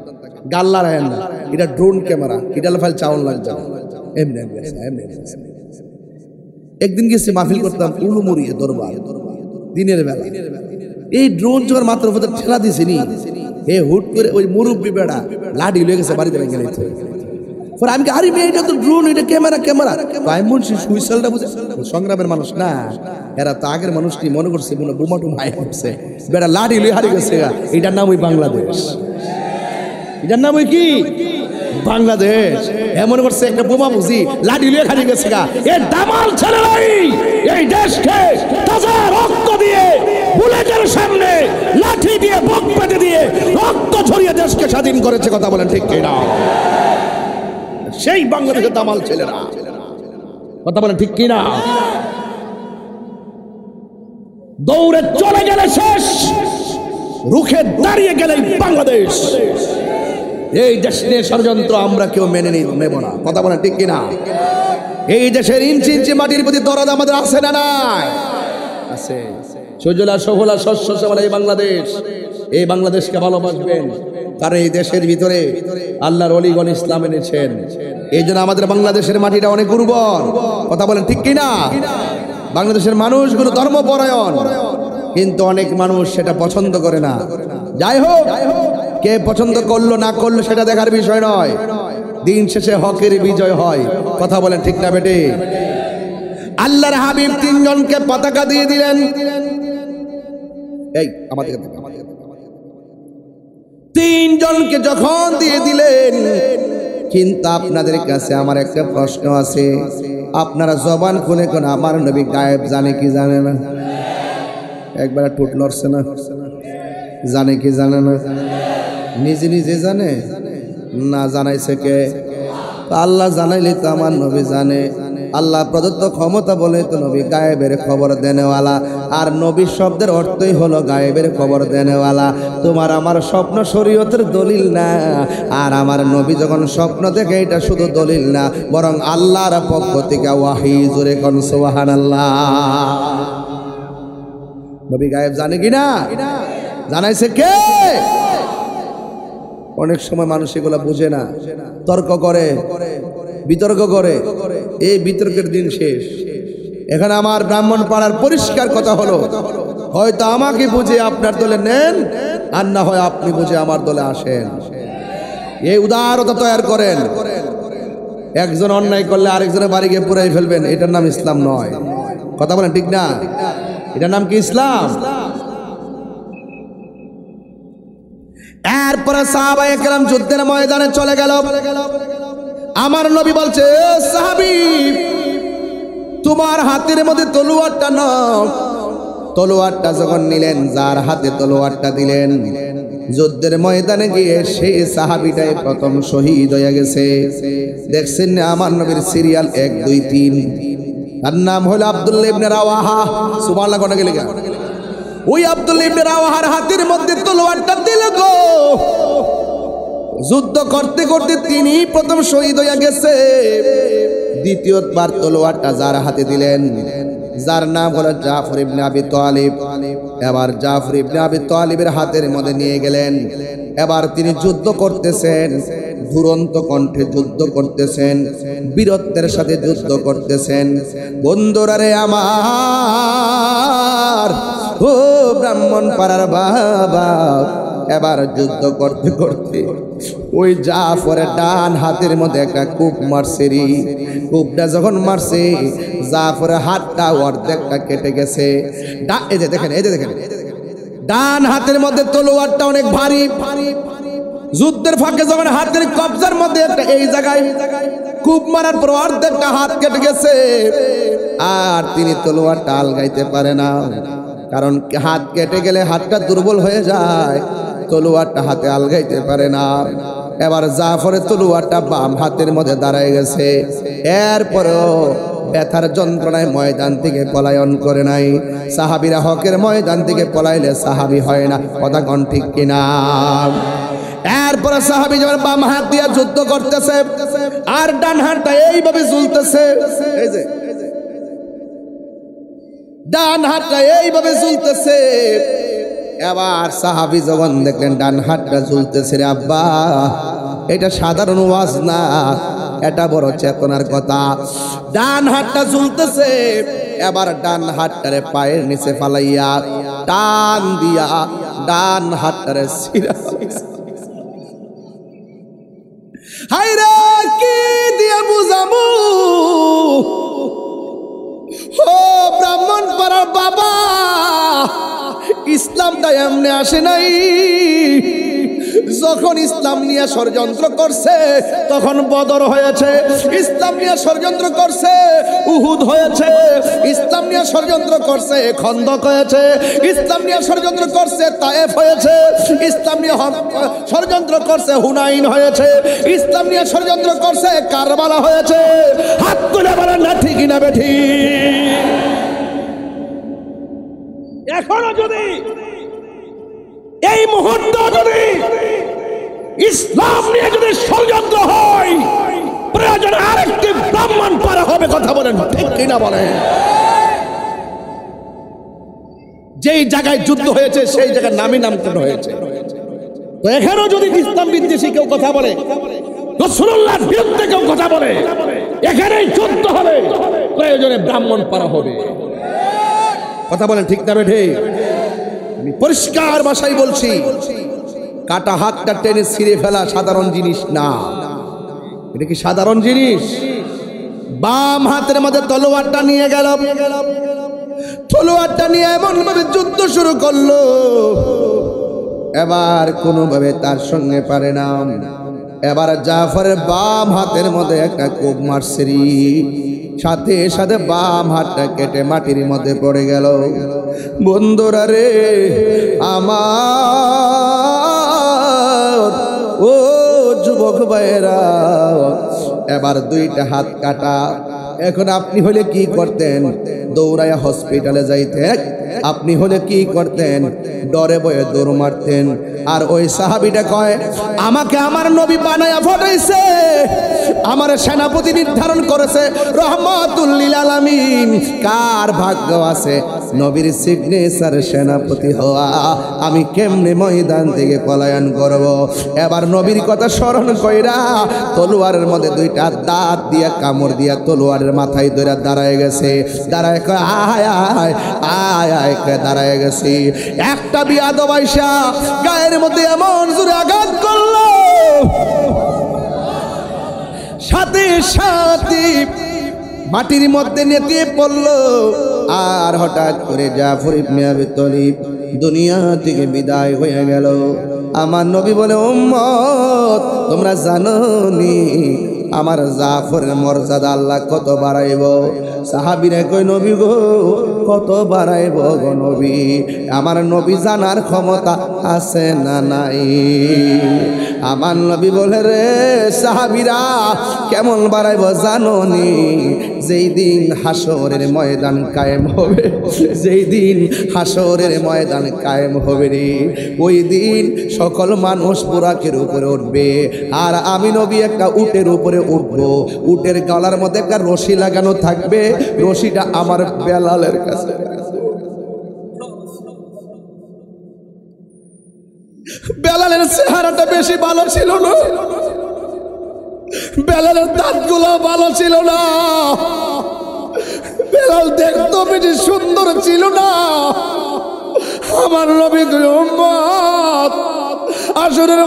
গাল্লা রাখেন না। এটা ড্রোন ক্যামেরা, এটা ফাইল চাউল লাগবে। এমনি একদিন গেছি মাহফিল করতাম উলুমুড়িয়ে দরবার, দিনের বেলা। এই ড্রোন জোর মাত্র ঠেলা দিছিনি, হে হুট করে ওই মুরব্বী বেড়া লাঠি লয়ে গেছে বাড়িতে গেলে। আমি আরে এটা তো ড্রোন, এটা ক্যামেরা। সুইসালটা বুঝে সংগ্রামের মানুষ না, এরা তো আগের মানুষ কি মনে করছে বোমা টুমা করছে, বেড়া লাঠি লয়ে হারিয়ে গেছে। এটার নাম ওই বাংলাদেশ, এটার নাম ওই কি বাংলাদেশ। এমন করছে একটা বোমা বুঝি লাঠি লয়ে হারিয়ে গেছে। এই দামাল ছেলেরাই এই দেশকে তাজা রক্ত দিয়ে, বুলেটের সামনে লাঠি দিয়ে, বুক পেতে দিয়ে রক্ত ঝরিয়ে দেশকে স্বাধীন করেছে। কথা বলেন ঠিক কিনা? সেই বাংলাদেশের দামাল ছেলেরা, কথা বলেন ঠিক কিনা? দৌড়ে চলে গেলে শেষ, রুখে দাঁড়িয়ে গেলে বাংলাদেশ। এই দেশ নিয়ে ষড়যন্ত্র আমরা কেউ মেনে নেব না। কথা বলেন ঠিক কিনা? এই দেশের ইঞ্চি ইঞ্চি মাটির প্রতি দরদ আমাদের আছে না নাই? আছে। সুজলা সফলা শস্য শ্যামলা এই বাংলাদেশ, এই বাংলাদেশকে ভালোবাসবেন, কারণ এই দেশের ভিতরে আল্লাহর ওলিগণ ইসলাম এনেছেন। এই জন্য আমাদের বাংলাদেশের মাটিটা অনেক উর্বর। কথা বলেন ঠিক কিনা? বাংলাদেশের মানুষগুলো ধর্মপরায়ণ, কিন্তু অনেক মানুষ সেটা পছন্দ করে না। যাই হোক, কে পছন্দ করলো না করলো সেটা দেখার বিষয় নয়, দিন শেষে হকের বিজয় হয়। কথা বলেন ঠিক না বেটে? আল্লাহর হাবিব তিনজনকে পতাকা দিয়ে দিলেন। এই আমাদের তিনজনকে যখন দিয়ে দিলেন, কিন্তু আপনাদের কাছে আমার একটা প্রশ্ন আছে। আপনারা জবান খুলে কোন আমার নবী গায়েব জানে কি জানে না? একবার টুট লড়ছে না? জানে কি জানে না? নিজে নিজে জানে না, জানাইছে কে? আল্লাহ জানাইলে তো আমার নবী জানে। আল্লাহ প্রদত্ত ক্ষমতা বলে তো নবী গায়েবের খবর দেনেওয়ালা। আর নবী শব্দের অর্থই হলো গায়েবের খবর দেনেওয়ালা। তোমার আমার স্বপ্ন শরীয়তের দলিল না, আর আমার নবী যখন স্বপ্ন দেখে এটা শুধু দলিল না, বরং আল্লাহর পক্ষ থেকে ওয়াহি। জোরে কোন সুবহানাল্লাহ। নবী গায়েব জানে কিনা? জানাইছে কে? অনেক সময় মানুষ এগুলা বুঝে না, তর্ক করে, বিতর্ক করে। এই বিতর্কের দিন শেষ। এখানে আমার ব্রাহ্মণ পাড়ার পরিষ্কার কথা হলো, হয়তো আমাকে বুঝে আপনার দলে নেন, আর না হয় আপনি বুঝে আমার দলে আসেন। এই উদারতা তৈরি করেন। একজন অন্যায় করলে আরেকজনের বাড়ি গিয়ে পুরাই ফেলবেন, এটার নাম ইসলাম নয়। কথা বলেন ঠিক না? এটার নাম কি ইসলাম? এরপরে সাহাবায়ে কেরাম যুদ্ধের ময়দানে চলে গেল। আমার নবী বলছে, সাহাবী তোমার হাতের মধ্যে তলোয়ারটা নাও। তলোয়ারটা যখন নিলেন, যার হাতে তলোয়ারটা দিলেন, যুদ্ধের ময়দানে গিয়ে সেই সাহাবীটাই প্রথম শহীদ হয়ে গেছে। দেখছেন না আমার নবীর সিরিয়াল 1 2 3, তার নাম হলো আব্দুল্লাহ ইবনে রাওয়াহা। সুবহানাল্লাহ কোন গেলে? ওই আব্দুল্লাহ ইবনে রাওয়াহার হাতের মধ্যে তলোয়ারটা দিল গো। যুদ্ধ করতে করতে তিনি প্রথম শহীদ হয়ে গেছে। দ্বিতীয়বার তলোয়ারটা যার হাতে দিলেন, যার নাম হলো জাফর ইবনে আবি তালিব। এবার জাফর ইবনে আবি তালিবের হাতের মধ্যে নিয়ে গেলেন। এবার তিনি যুদ্ধ করতেছেন, দুরন্ত কণ্ঠে যুদ্ধ করতেছেন, বীরত্বের সাথে যুদ্ধ করতেছেন। বন্ধুরা রে আমার, ও ব্রাহ্মণ পাড়ার বাবা, এবার যুদ্ধ করতে করতে ওই জাফরের ডান হাতের মধ্যে একটা কূপ মারছে। কূপটা যখন মারছে, জাফরের হাতটা অর্ধেকটা কেটে গেছে। এই যে দেখেন, ডান হাতের মধ্যে তলোয়ারটা অনেক ভারী। যুদ্ধের ফাঁকে যখন হাতের কবজার মধ্যে একটা এই জায়গায় কূপ মারার পর অর্ধেকটা হাত কেটে গেছে, আর তিনি তলোয়ারটা আলগাইতে পারে না, কারণ হাত কেটে গেলে হাতটা দুর্বল হয়ে যায়, তলোয়ারটা হাতে আলগাইতে পারে না। এবার জাফরের তলোয়ারটা বাম হাতের মধ্যে দাঁড়ায় গেছে। এরপরও ব্যথার যন্ত্রণায় ময়দান থেকে পলায়ন করে নাই। সাহাবীরা হকের ময়দান থেকে পলাইলে সাহাবী হয় না, কথা কোন ঠিক কিনা? এরপরে সাহাবী যখন বাম হাত দিয়ে যুদ্ধ করতেছে আর ডান হাতটা এইভাবে ঝুলতেছে, এই যে ডান হাতটা এইভাবে ঝুলতেছে। এবার সাহাবী যখন দেখলেন ডান হাতটা ঝুলতেছে, রে আব্বা, এটা সাধারণ ওয়াজ না, এটা বড় চেতনার কথা। ডান হাতটা ঝুলতেছে, এবার ডান হাতটারে পায়ের নিচে ফালাইয়া টান দিয়া ডান হাতটারে ছিঁড়া। হায়রে কি দিয়ে বুঝাবো, ও ব্রাহ্মণ পাড়ার বাবা, ইসলামটা এমনি আসে নাই। যখন ইসলাম নিয়ে ষড়যন্ত্র করছে তখন বদর হয়েছে, ইসলাম নিয়ে ষড়যন্ত্র করছে উহুদ হয়েছে, ইসলাম নিয়ে ষড়যন্ত্র করছে খন্দক হয়েছে, ইসলাম নিয়ে ষড়যন্ত্র করছে তায়েফ হয়েছে, ইসলাম নিয়ে ষড়যন্ত্র করছে হুনাইন হয়েছে, ইসলাম নিয়ে ষড়যন্ত্র করছে কারবালা হয়েছে। হাত তুলে বলেন না ঠিক না বেঠি? এখনো যদি এই মুহূর্তে যদি ইসলাম নিয়ে যদি ষড়যন্ত্র হয়, প্রয়োজন আরেকটি ব্রাহ্মণ পারা হবে, কথা বলেন ঠিক কিনা বলেন? যেই জায়গায় যুদ্ধ হয়েছে সেই জায়গার নামই নামকরণ হয়েছে। তো এখানেও যদি ইসলাম বিদ্বেষী কেউ কথা বলে, রাসূলুল্লাহর বিরুদ্ধে কেউ কথা বলে, এখানেই যুদ্ধ হবে, প্রয়োজনে ব্রাহ্মণ পারা হবে, কথা বলেন ঠিক না বেঠে? আমি পরিষ্কার ভাষায় বলছি, কাটা হাতটা টেনে ছিঁড়ে ফেলা সাধারণ জিনিস না। এটা কি সাধারণ জিনিস? বাম হাতের মধ্যে তলোয়ারটা নিয়ে গেল, তলোয়ারটা নিয়ে এমন ভাবে যুদ্ধ শুরু করলো, এবার কোনোভাবে তার সঙ্গে পারে না। এবার জাফরের বাম হাতের মধ্যে একটা কোপ মারছে, সাথে সাথে বাম হাতটা কেটে মাটির মধ্যে পড়ে গেল। বন্ধুরা রে আমার, ও যুবক ভাইয়েরা, এবার দুইটা হাত কাটা। এখন আপনি হলে কি করতেন? দৌড়ায় হসপিটালে যাইতেন। আপনি হলে কি করতেন? ডরে বয়ে দৌড় মারতেন। আর ওই সাহাবীটা কয়, আমাকে আমার নবী বানায়া পাঠাইছে, আমার সেনাপতি নির্ধারণ করেছে রহমাতুল লিল আলামিন। কার ভাগ্য আছে নবীর সিগনেচার সেনাপতি হওয়া? আমি কেমনে ময়দান থেকে পলায়ন করব? এবার নবীর কথা স্মরণ কইরা তলোয়ারের মধ্যে দুইটা দাঁত দিয়ে কামড় দিয়া তলোয়ারের মাথায় ধরে দাঁড়ায় গেছে। দাঁড়ায় কয়, আয় আয় আয় আয়, দাঁড়ায় গেছি। একটা বিয়াদব আইসা গায়ের মধ্যে এমন জোরে আঘাত করলো, সাথে সাথে মাটির মধ্যে নেতিয়ে পড়লো। আর হঠাৎ করে জাফর ইবনে আবি তালিব দুনিয়া থেকে বিদায় হয়ে গেল। আমার নবী বলে, উম্মত তোমরা জানো নি আমার জাফরের মর্যাদা আল্লাহ কত বাড়াইব? সাহাবীরা কই, নবী গো কত বাড়াইব গো নবী? আমার নবী জানার ক্ষমতা আছে না নাই? আমার নবী বলে, রে সাহাবীরা কেমন বাড়াইব জানো নি? যেই দিন হাসরের ময়দান কায়েম হবে, যেই দিন হাসরের ময়দান কায়েম হবে রে, ওই দিন সকল মানুষ বুরাকের উপরে উঠবে, আর আমি নবী একটা উটের উপরে উঠবো। উটের গলার মধ্যে একটা রশি লাগানো থাকবে, রশিটা আমার বেলালের কাছে। বেলালের চেহারাটা বেশি ভালো ছিল না, বেলালের দাঁতগুলো ভালো ছিল না, বেলাল দেখতে বেশি সুন্দর ছিল না। আমার নবী উম্মত আসরের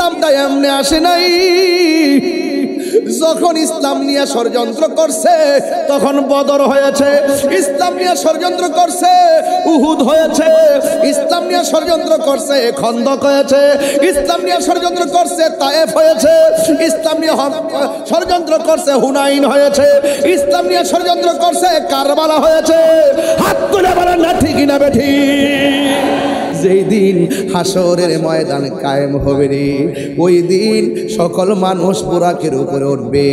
ইসলামটা এমনি আসে নাই। যখন ইসলাম নিয়ে ষড়যন্ত্র করছে তখন বদর হয়েছে, ইসলাম নিয়ে ষড়যন্ত্র করছে উহুদ হয়েছে, ইসলাম নিয়ে ষড়যন্ত্র করছে খন্দক হয়েছে, ইসলাম নিয়ে ষড়যন্ত্র করছে তায়েফ হয়েছে, ইসলাম নিয়ে ষড়যন্ত্র করছে হুনাইন হয়েছে, ইসলাম নিয়ে ষড়যন্ত্র করছে কারবালা হয়েছে। হাত তুলে বলেন না ঠিক না বেঠি? যেই দিন হাসরের ময়দান কায়েম হবে রে, ওই দিন সকল মানুষ বুরাকের উপরে উঠবে,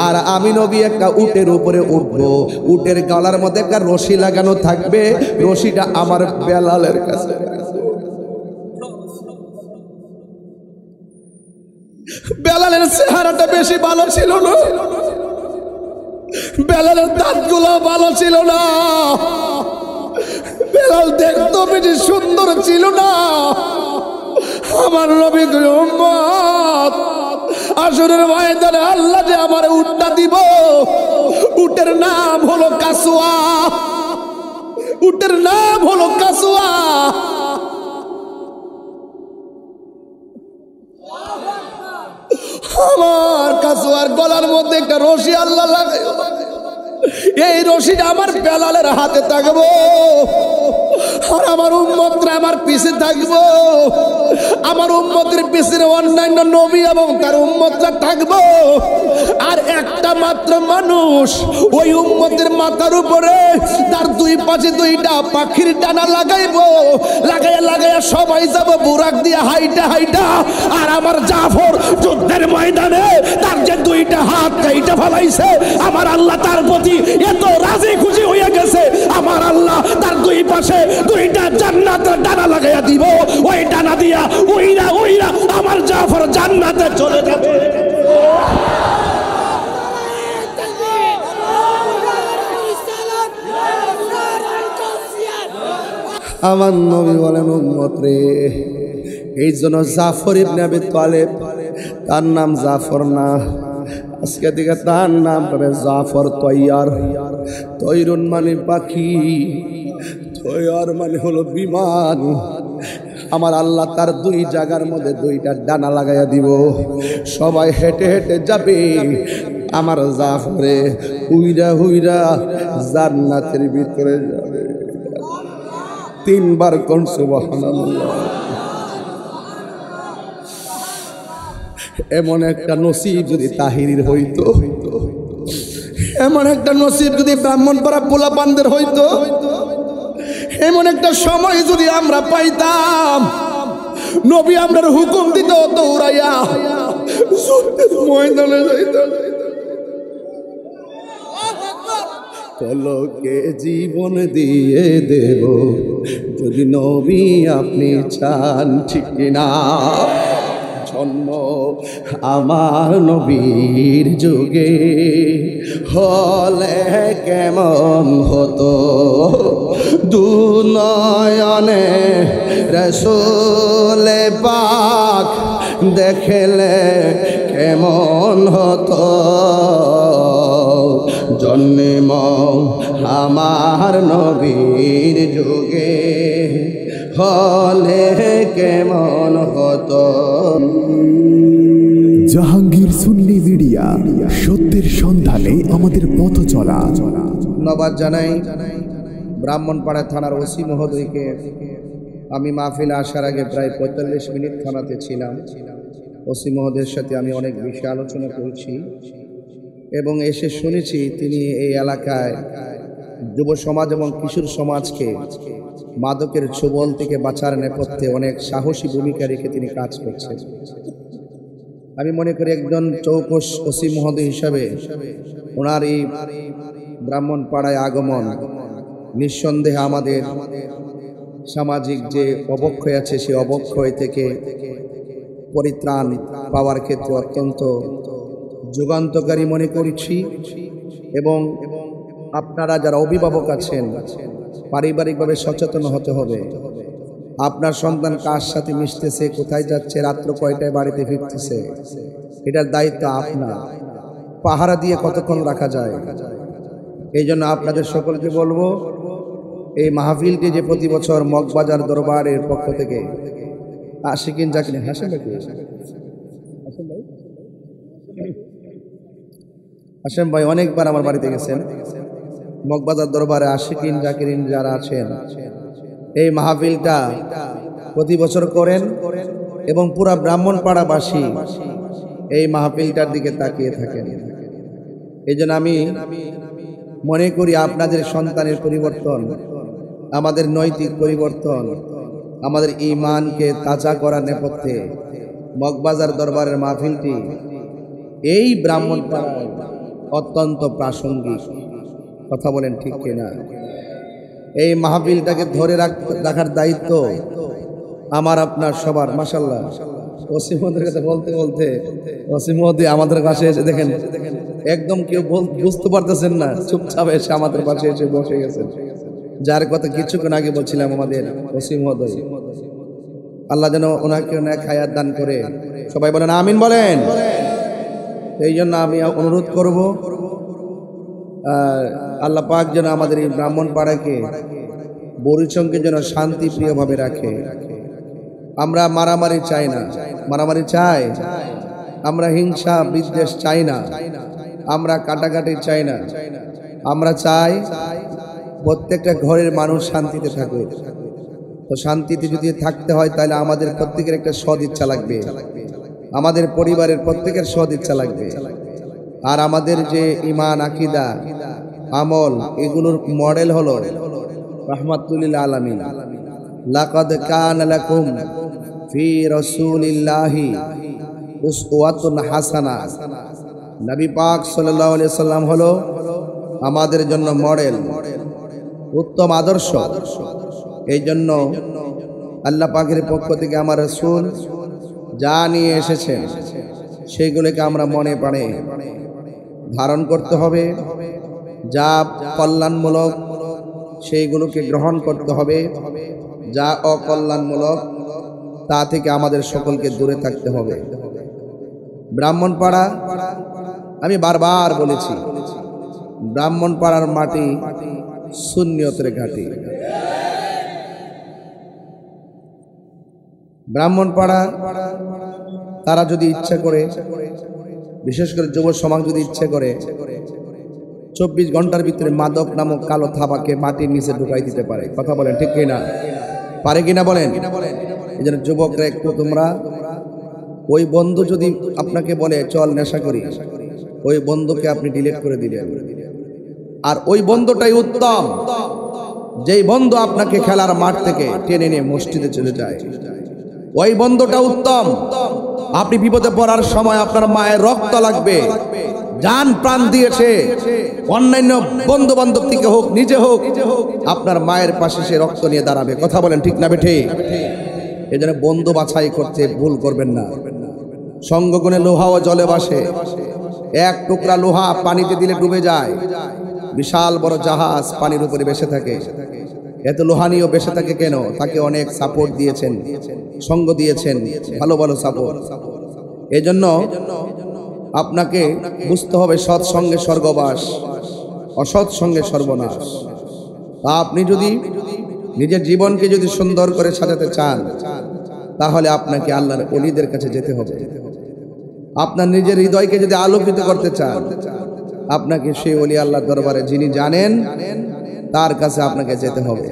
আর আমি নবী একটা উটের উপরে উঠবো। উটের গলার মধ্যে একটা রশি লাগানো থাকবে, রশিটা আমার বেলালের কাছে। বেলালের চেহারাটা বেশি ভালো ছিল না, বেলালের দাঁতগুলো ভালো ছিল না, বেলাল দেখতে বেশি সুন্দর ছিল না। আমার নবী উম্মত, আসরের ময়দানে আল্লাহ যে আমার উটটা দিব, উটের নাম হলো কাসওয়া, উটের নাম হলো কাসওয়া। আমার কাসওয়ার গলার মধ্যে একটা রশি আল্লাহ লাগাই, এই রশিটা আমার বেলালের হাতে থাকবো, আর আমার উম্মতরা আমার পিছে থাকবো, আমার উম্মতের পিছনে অন্যান্য নবী এবং তার উম্মতরা থাকবো। আর একটা মাত্র মানুষ ওই উম্মতের মাথার উপরে তার দুই পাশে দুইটা পাখির ডানা লাগাইবো, লাগাইয়া লাগাইয়া সবাই যাবো বুরাক দিয়ে হাইটা হাইটা। আর আমার জাফর যুদ্ধের ময়দানে তার যে দুইটা হাত কাইটা ফেলাইছে, আমার আল্লাহ তার প্রতি এত রাজি খুশি হয়ে গেছে, আমার আল্লাহ তার দুই পাশে দুইটা জান্নাতের ডানা লাগাইয়া দিব। ওই ডানা দিয়া উইরা উইরা আমার জাফর জান্নাতে চলে যাবে। আমার নবী বলেন উম্মত রে, এই জন্য জাফর ইবনে আবি তালেব, তার নাম জাফর না, আজকে দিকে তার নাম হবে জাফর তৈয়ার। তৈরুন মানে পাখি, তৈয়ার মানে হলো বিমান। আমার আল্লাহ তার দুই জায়গার মধ্যে দুইটা ডানা লাগাইয়া দিব, সবাই হেঁটে হেঁটে যাবে, আমার জাফরে হুইরা হুইরা জান্নাতের ভিতরে যাবে। তিনবার কোন সুবহানাল্লাহ। এমন একটা নসিব যদি তাহিরির হইতো, এমন একটা নসিব যদি ব্রাহ্মণপাড়া পোলাপানদের হইতো, এমন একটা সময় যদি আমরা পাইতাম, নবী আমরার হুকুম দিত দৌড়াইয়া ময়দানে যাইতাম। পলকে জীবন দিয়ে দেব যদি নবী আপনি চান, ঠিক না? জন্ম আমার নবীর যুগে হলে কেমন হতো, দুনয়নে রাসূলে পাক দেখলে কেমন হতো, জন্ম আমার নবীর যুগে হলে কেমন হতো। জাহাঙ্গীর সুন্নি মিডিয়া, সত্যের সন্ধানে আমাদের পথ চলা। ধন্যবাদ জানাই ব্রাহ্মণপাড়া থানার ওসি মহোদয়কে। আমি মাহফিলে আসার আগে প্রায় ৪৫ মিনিট থানাতে ছিলাম। ওসি মহোদয়ের সাথে আমি অনেক বিষয়ে আলোচনা করেছি এবং এসে শুনেছি তিনি এই এলাকায় যুব সমাজ এবং কিশোর সমাজকে মাদকের ছোবল থেকে বাঁচার নেপথ্যে অনেক সাহসী ভূমিকা রেখে তিনি কাজ করছেন। আমি মনে করি একজন চৌকস ওসি মহোদয় হিসাবে ওনার এই ব্রাহ্মণপাড়ায় আগমন নিঃসন্দেহে আমাদের সামাজিক যে অবক্ষয় আছে সেই অবক্ষয় থেকে পরিত্রাণ পাওয়ার ক্ষেত্রে অত্যন্ত যুগান্তকারী মনে করছি। এবং আপনারা যারা অভিভাবক আছেন পারিবারিকভাবে সচেতন হতে হবে। আপনার সন্তান কার সাথে মিশতেছে, কোথায় যাচ্ছে, রাত্র কয়টায় বাড়িতে ফিরতেছে, এটার দায়িত্ব আপনার। পাহারা দিয়ে কতক্ষণ রাখা যায়। এই জন্য আপনাদের সকলকে বলবো, এই মাহফিলটি যে প্রতি বছর মগবাজার দরবারের পক্ষ থেকে আশিকিন জাকির হাসেন হাশেম ভাই অনেকবার আমার বাড়িতে গেছেন। মগবাজার দরবারে আশিকিন জাকিরিন যারা আছেন এই মাহফিলটা প্রতি বছর করেন এবং পুরা ব্রাহ্মণপাড়াবাসী এই মাহফিলটার দিকে তাকিয়ে থাকেন। এই জন্য আমি মনে করি আপনাদের সন্তানের পরিবর্তন, আমাদের নৈতিক পরিবর্তন, আমাদের ঈমানকে তাজা করার নেপথ্যে মগবাজার দরবারের মাহফিলটি এই ব্রাহ্মণপাড়ায় অত্যন্ত প্রাসঙ্গিক। কথা বলেন ঠিক কিনা? এই মাহফিলটাকে ধরে রাখার দায়িত্ব আমার আপনার সবার। মাশাআল্লাহ, ওসিমদের কাছে বলতে বলতে ওসিমদি আমাদের কাছে এসে দেখেন একদম কেউ বুঝতে পারতেছেন না, চুপচাপ এসে আমাদের পাশে এসে বসে গেছেন। যার কথা কিছুক্ষণ আগে বলছিলাম আমাদের ওসিমহোদয়, আল্লাহ যেন ওনাকে অনেক হায়াত দান করে। সবাই বলেন আমিন বলেন। এই জন্য আমি অনুরোধ করব আল্লাহ পাক যেন আমাদের এই ব্রাহ্মণপাড়াকে বরিচংকে যেন শান্তিপ্রিয়ভাবে রাখে। আমরা মারামারি চাই না, মারামারি চাই, আমরা হিংসা বিদ্বেষ চাই না, আমরা কাটাকাটি চাই না। আমরা চাই প্রত্যেকটা ঘরের মানুষ শান্তিতে থাকুক। তো শান্তিতে যদি থাকতে হয় তাহলে আমাদের প্রত্যেকের একটা সৎ ইচ্ছা লাগবে, আমাদের পরিবারের প্রত্যেকের সৎ ইচ্ছা লাগবে। আর আমাদের যে ঈমান, আকীদা, আমল, এগুলোর মডেল হলো রাহমাতুল লিল আলামিন। লাকাদ কানা লাকুম ফি রাসূলিল্লাহি উসওয়াতুন হাসানা। নবী পাক সাল্লাল্লাহু আলাইহি সাল্লাম হলো আমাদের জন্য মডেল, উত্তম আদর্শ। এই জন্য আল্লাহ পাকের পক্ষ থেকে আমার রাসূল যা নিয়ে এসেছেন সেগুলোকে আমরা মনে প্রাণে ধারণ করতে হবে। যা কল্যাণমূলক সেইগুলোকে গ্রহণ করতে হবে, যা অকল্যাণমূলক তা থেকে আমাদের সকলকে দূরে থাকতে হবে। ব্রাহ্মণপাড়া, আমি বারবার বলেছি, ব্রাহ্মণপাড়ার মাটি সুন্নিয়তের ঘাঁটি। ব্রাহ্মণপাড়া তারা যদি ইচ্ছা করে, বিশেষ করে যুব সমাজ যদি ইচ্ছে করে, 24 ঘন্টার ভিতরে মাদক নামক কালো থাবাকে মাটির নিচে ঢুকাই দিতে পারে। কথা বলেন ঠিক কিনা? পারে কিনা বলেন? এই জন্য যুবকরা একটু তোমরা, ওই বন্ধু যদি আপনাকে বলে চল নেশা করি, ওই বন্ধুকে আপনি ডিলিট করে দিলেন। আর ওই বন্ধুটাই উত্তম, যেই বন্ধু আপনাকে খেলার মাঠ থেকে টেনে নিয়ে মসজিদে চলে যায়। ওই বন্ধুটা উত্তম। আপনি বিপদে পড়ার সময় আপনার মায়ের রক্ত লাগবে, জান প্রাণ দিয়েছে, অন্যান্য বন্ধু বান্ধব থেকে হোক নিজে হোক, আপনার মায়ের পাশে সে রক্ত নিয়ে দাঁড়াবে। কথা বলেন ঠিক না বেঠে? এই জন্য বন্ধু বাছাই করতে ভুল করবেন না। সঙ্গগুণে লোহাও জলে ভাসে, এক টুকরা লোহা পানিতে দিলে ডুবে যায়, বিশাল বড় জাহাজ পানির উপরে ভেসে থাকে। এত লোহানিও বেঁচে থাকে কেন? তাকে অনেক সাপোর্ট দিয়েছেন, সঙ্গ দিয়েছেন, ভালো ভালো সাপোর্ট। এজন্য আপনাকে বুঝতে হবে সৎ সঙ্গে স্বর্গবাস, অসৎ সঙ্গে সর্বনাশ। তা আপনি যদি নিজের জীবনকে যদি সুন্দর করে সাজাতে চান, তাহলে আপনাকে আল্লাহর ওলিদের কাছে যেতে হবে। আপনার নিজের হৃদয়কে যদি আলোকিত করতে চান, আপনাকে সেই ওলি আল্লাহর দরবারে যিনি জানেন তার কাছে আপনাকে যেতে হবে।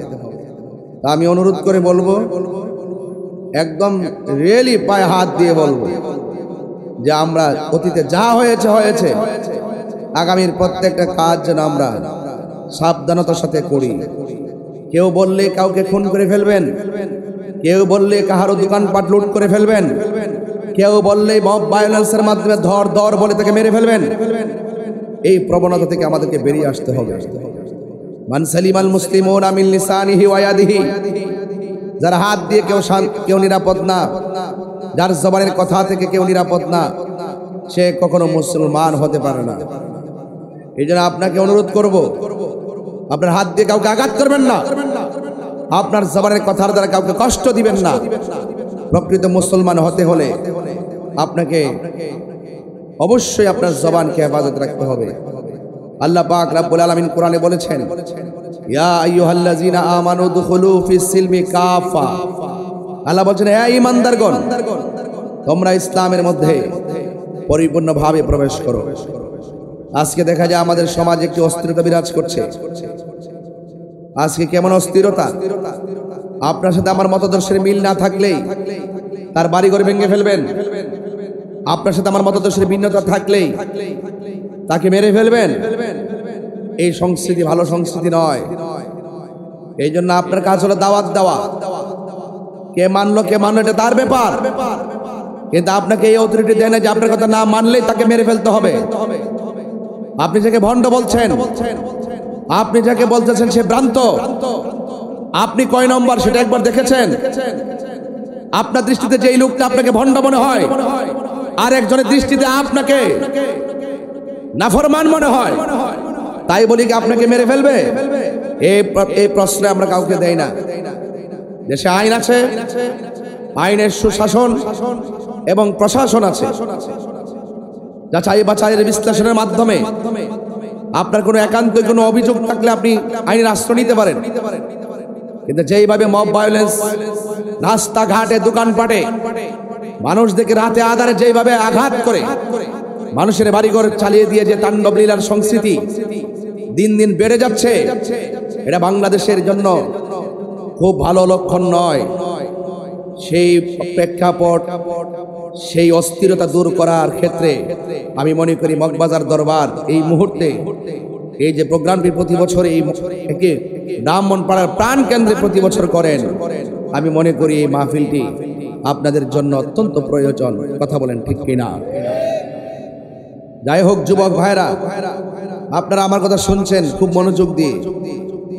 তা আমি অনুরোধ করে বলবো, একদম রিয়েলি পায়ে হাত দিয়ে বলবো যে আমরা অতীতে যা হয়েছে হয়েছে, আগামীর প্রত্যেকটা কাজ যেন আমরা সাবধানতার সাথে করি। কেউ বললে কাউকে খুন করে ফেলবেন, কেউ বললে কাহারও দোকানপাট লুট করে ফেলবেন, কেউ বললে মব ভায়োলেন্সের মাধ্যমে ধর ধর বলে তাকে মেরে ফেলবেন। এই প্রবণতা থেকে আমাদেরকে বেরিয়ে আসতে হবে। মান সালিমাল মুসলিমুনা মিন লিসানিহি ওয়া ইয়াদিহি, যার হাত দিয়ে কেউ নিরাপদ না, যার জবানের কথা থেকে কেউ নিরাপদ না, সে কখনো মুসলমান হতে পারে না। এই জন্য আপনাকে অনুরোধ করব, আপনার হাত দিয়ে কাউকে আঘাত করবেন না, আপনার জবানের কথার দ্বারা কাউকে কষ্ট দিবেন না। প্রকৃত মুসলমান হতে হলে আপনাকে অবশ্যই আপনার জবানকে হেফাজত রাখতে হবে। আল্লাহ পাক রব্বুল আলামিন কোরআনে বলেছেন, ইয়া আইয়ুহাল্লাযিনা আমানু দুখুলু ফিস সিলমি কাফা। আল্লাহ বলেছেন, হে ঈমানদারগণ, তোমরা ইসলামের মধ্যে পরিপূর্ণভাবে প্রবেশ করো। আজকে দেখা যায় আমাদের সমাজে একটি অস্থিরতা বিরাজ করছে। আজকে কেমন অস্থিরতা! আপনার সাথে আমার মতাদর্শের মিল না থাকলেই তার বাড়িঘর ভেঙে ফেলবেন। আপনার সাথে আমার মতাদর্শের ভিন্নতা থাকলেই তাকে মেরে ফেলবেন। এই সংস্কৃতি ভালো সংস্কৃতি নয়। এই জন্য আপনার কাজ হলো দাওয়াত দেওয়া। কে মানলো কে মানলো এটা তার ব্যাপার, কিন্তু আপনাকে এই অথরিটি দেয় না যে আপনার কথা না মানলেই তাকে মেরে ফেলতে হবে। আপনি যাকে ভণ্ড বলছেন, আপনি যাকে বলতেছেন সে ভ্রান্ত, আপনি কয় নম্বর সেটা একবার দেখেছেন? আপনার দৃষ্টিতে যেই লোকটা আপনাকে ভণ্ড মনে হয়, আর একজনের দৃষ্টিতে আপনাকে নাফরমান মনে হয়, তাই বলি কি আপনাকে মেরে ফেলবে? এই প্রশ্রয় আমরা কাউকে দেই না। দেশে আইন আছে, আইনের সুশাসন এবং প্রশাসন আছে। যাচাই বাছাইয়ের বিশ্লেষণের মাধ্যমে আপনার কোনো একান্ত কোনো অভিযোগ থাকলে আপনি আইনের আশ্রয় নিতে পারেন। কিন্তু যেইভাবে মব ভায়োলেন্স রাস্তাঘাটে দোকানপাটে মানুষদেরকে রাতে আধারে যেইভাবে আঘাত করে মানুষের বাড়িঘর চালিয়ে দিয়ে যে তাণ্ডব লীলার সংস্কৃতি দিন দিন বেড়ে যাচ্ছে, এটা বাংলাদেশের জন্য খুব ভালো লক্ষণ নয়। সেই প্রেক্ষাপট, সেই অস্থিরতা দূর করার ক্ষেত্রে আমি মনে করি মগবাজার দরবার এই মুহূর্তে এই যে প্রোগ্রামটি প্রতি বছর এই ব্রাহ্মণপাড়ার প্রাণ কেন্দ্রে প্রতি বছর করেন, আমি মনে করি এই মাহফিলটি আপনাদের জন্য অত্যন্ত প্রয়োজন। কথা বলেন ঠিক কিনা? যাই হোক যুবক ভাইরা, আপনারা আমার কথা শুনছেন খুব মনোযোগ দিয়ে,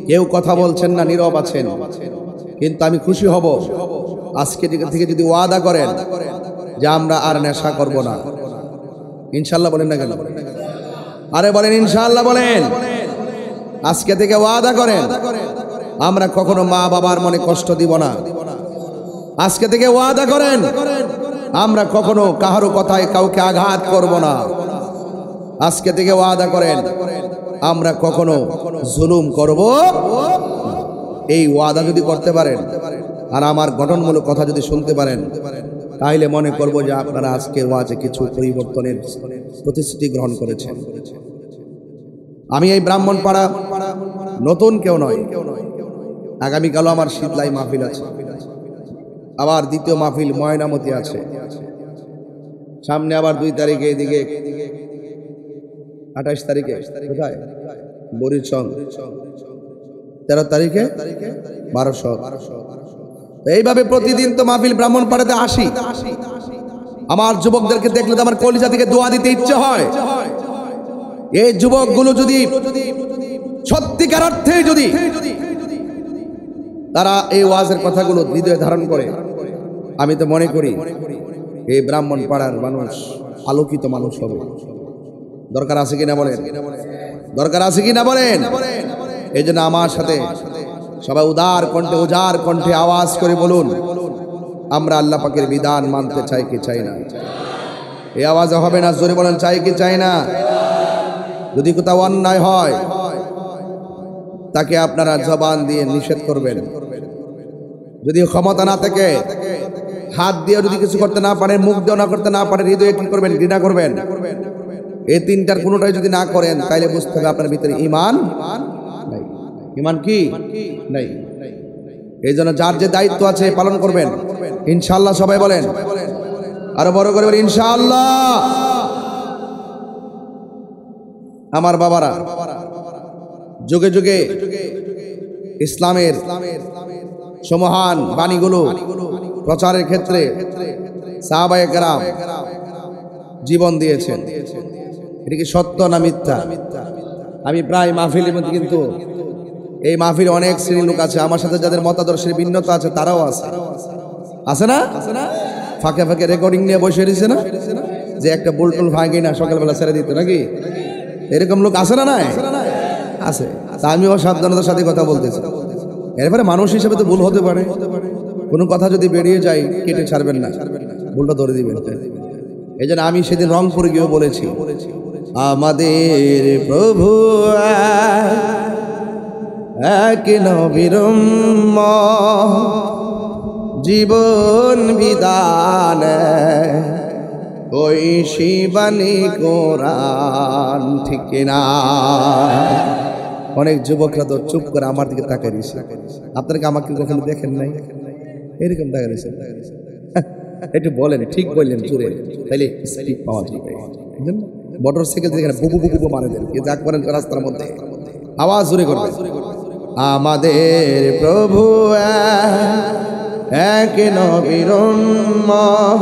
কেউ কথা বলছেন না, নীরব আছেন। কিন্তু আমি খুশি হব আজকে থেকে যদি ওয়াদা করেন যে আমরা আর নেশা করব না। ইনশাল্লাহ বলেন না কেন? আরে বলেন ইনশাল্লাহ বলেন। আজকে থেকে ওয়াদা করেন আমরা কখনো মা বাবার মনে কষ্ট দিব না। আজকে থেকে ওয়াদা করেন আমরা কখনো কাহারো কথায় কাউকে আঘাত করব না। আজকে থেকে ওয়াদা করেন আমরা কখনো জুলুম করব। এই ওয়াদা যদি করতে পারেন আর আমার গঠনমূলক কথা যদি শুনতে পারেন, তাহলে মনে করব যে আপনারা আজকের ওয়াজে কিছু পরিবর্তনের প্রতিশ্রুতি গ্রহণ করেছেন। আমি এই ব্রাহ্মণপাড়া নতুন কেউ নয়। আগামীকালও আমার শীতলাই মাহফিল আছে, আবার দ্বিতীয় মাহফিল ময়নামতি আছে, সামনে আবার 2 তারিখে এদিকে 28 তারিখে কোথায় বরিশাল, 13 তারিখে 1200। এইভাবে প্রতিদিন তো মাহফিল ব্রাহ্মণপাড়াতে আসি। আমার যুবকদেরকে দেখলে তো আমার কলিজা থেকে দোয়া দিতে ইচ্ছে হয়। এই যুবকগুলো যদি সত্যিকার অর্থে যদি তারা এই ওয়াজের কথাগুলো হৃদয়ে ধারণ করে, আমি তো মনে করি এই ব্রাহ্মণপাড়ার মানুষ আলোকিত মানুষ হবে। দরকার আছে কিনা বলেন? দরকার আছে কিনা বলেন? এই জন্য আমার সাথে সবাই উদার কণ্ঠে উজাড় কণ্ঠে আওয়াজ করে বলুন, আমরা আল্লাহ পাকের বিধান মানতে চাই কি চাই না? এই আওয়াজে হবে না, জোরে বলেন চাই কি চাই না? যদি কোথাও অন্যায় হয় তাকে আপনারা জবান দিয়ে নিষেধ করবেন। যদি ক্ষমতা না থাকে, হাত দিয়ে যদি কিছু করতে না পারেন, মুখ দিয়ে না করতে না পারেন, হৃদয়ে কি করবেন? ঘৃণা করবেন। এই তিনটার কোনোটাই যদি না করেন, তাইলে বুঝতে হবে আপনার ভিতরে ঈমান নাই। ঈমান কি নাই? এই জন্য যার যে দায়িত্ব আছে পালন করবেন ইনশাআল্লাহ। সবাই বলেন, আরো বড় করে বলেন ইনশাআল্লাহ। আমার বাবারা, যুগে যুগে ইসলামের সমহান বাণীগুলো প্রচারের ক্ষেত্রে সাহাবায়ে কেরাম জীবন দিয়েছেন। এটা কি সত্য না মিথ্যা? আমি প্রায় মাহফিলের মধ্যে, কিন্তু এই মাহফিলে অনেক শ্রেণীর লোক আছে, আমার সাথে যাদের মতাদর্শের ভিন্নতা আছে তারাও আছে, আছে না? ফাঁকে ফাঁকে রেকর্ডিং নিয়ে বসে রয়েছে না, যে একটা বুলটুল ভাঙি না সকালবেলা ছেড়ে দিত নাকি? এরকম লোক আছে না? নাই আছে। তা আমিও সাবধানতার সাথে কথা বলতেছি। এরপরে মানুষ হিসেবে তো ভুল হতে পারে, কোনো কথা যদি বেরিয়ে যায় কেটে ছাড়বেন না, ভুলটা ধরে দিবেন। এই জন্য আমি সেদিন রংপুরে গিয়েও বলেছি, আমাদের প্রভু এক নবীর জীবন বিধান ওই শিবানী কোরআন, ঠিক কিনা? অনেক যুবকরা তো চুপ করে আমার দিকে তাকিয়ে দিয়েছে। আপনারা কি আমাকে কখনো দেখেন নাই? এরকম তাকিয়ে দিয়েছে। একটু বলেন, ঠিক বললেন জুড়ে, তাইলে স্পিড পাওয়া যাবে। মোটর সাইকেল থেকে বুবু বুবু বুবু মারে দেন, কে যাক করেন রাস্তার মধ্যে আওয়াজ জোরে করবে। আমাদের প্রভু এক নবীর উম্মত,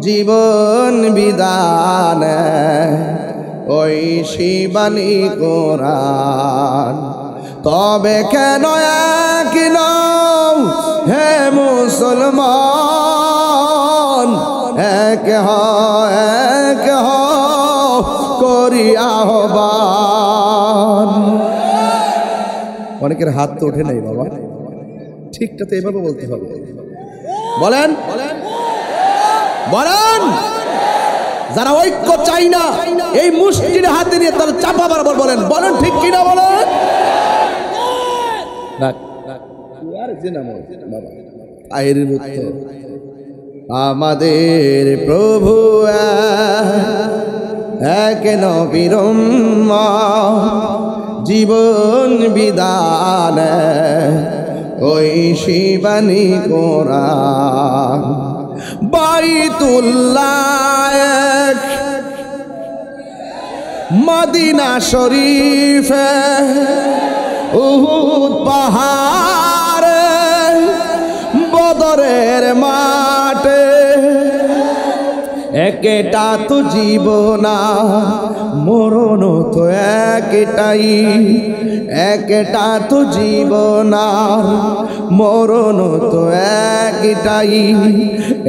জীবন বিধান ওই শিবানী কোরআন। তবে কেন এক নও হে মুসলমান, এক হ করি আহ্বান। অনেকের হাত তো ওঠে নাই বাবা, ঠিকটা তো এভাবে বলতে হবে। বলেন বলেন, যারা ঐক্য চাই না এই মুষ্টির হাতে নিয়ে তারা চাপা বরাবর বলেন, বলেন ঠিক কিনা বলেন। আমাদের প্রভু এক নবীর উম্মত, জীবন বিধান ওই শিবানী কোরআন। বাইতুল্লাহ মদিনা শরীফ, উহুদ পাহাড়, বদরের মাঠে, একটা তো জীবন মরণ তো একটাই, একটা তো জীবন মরণ তো একটাই,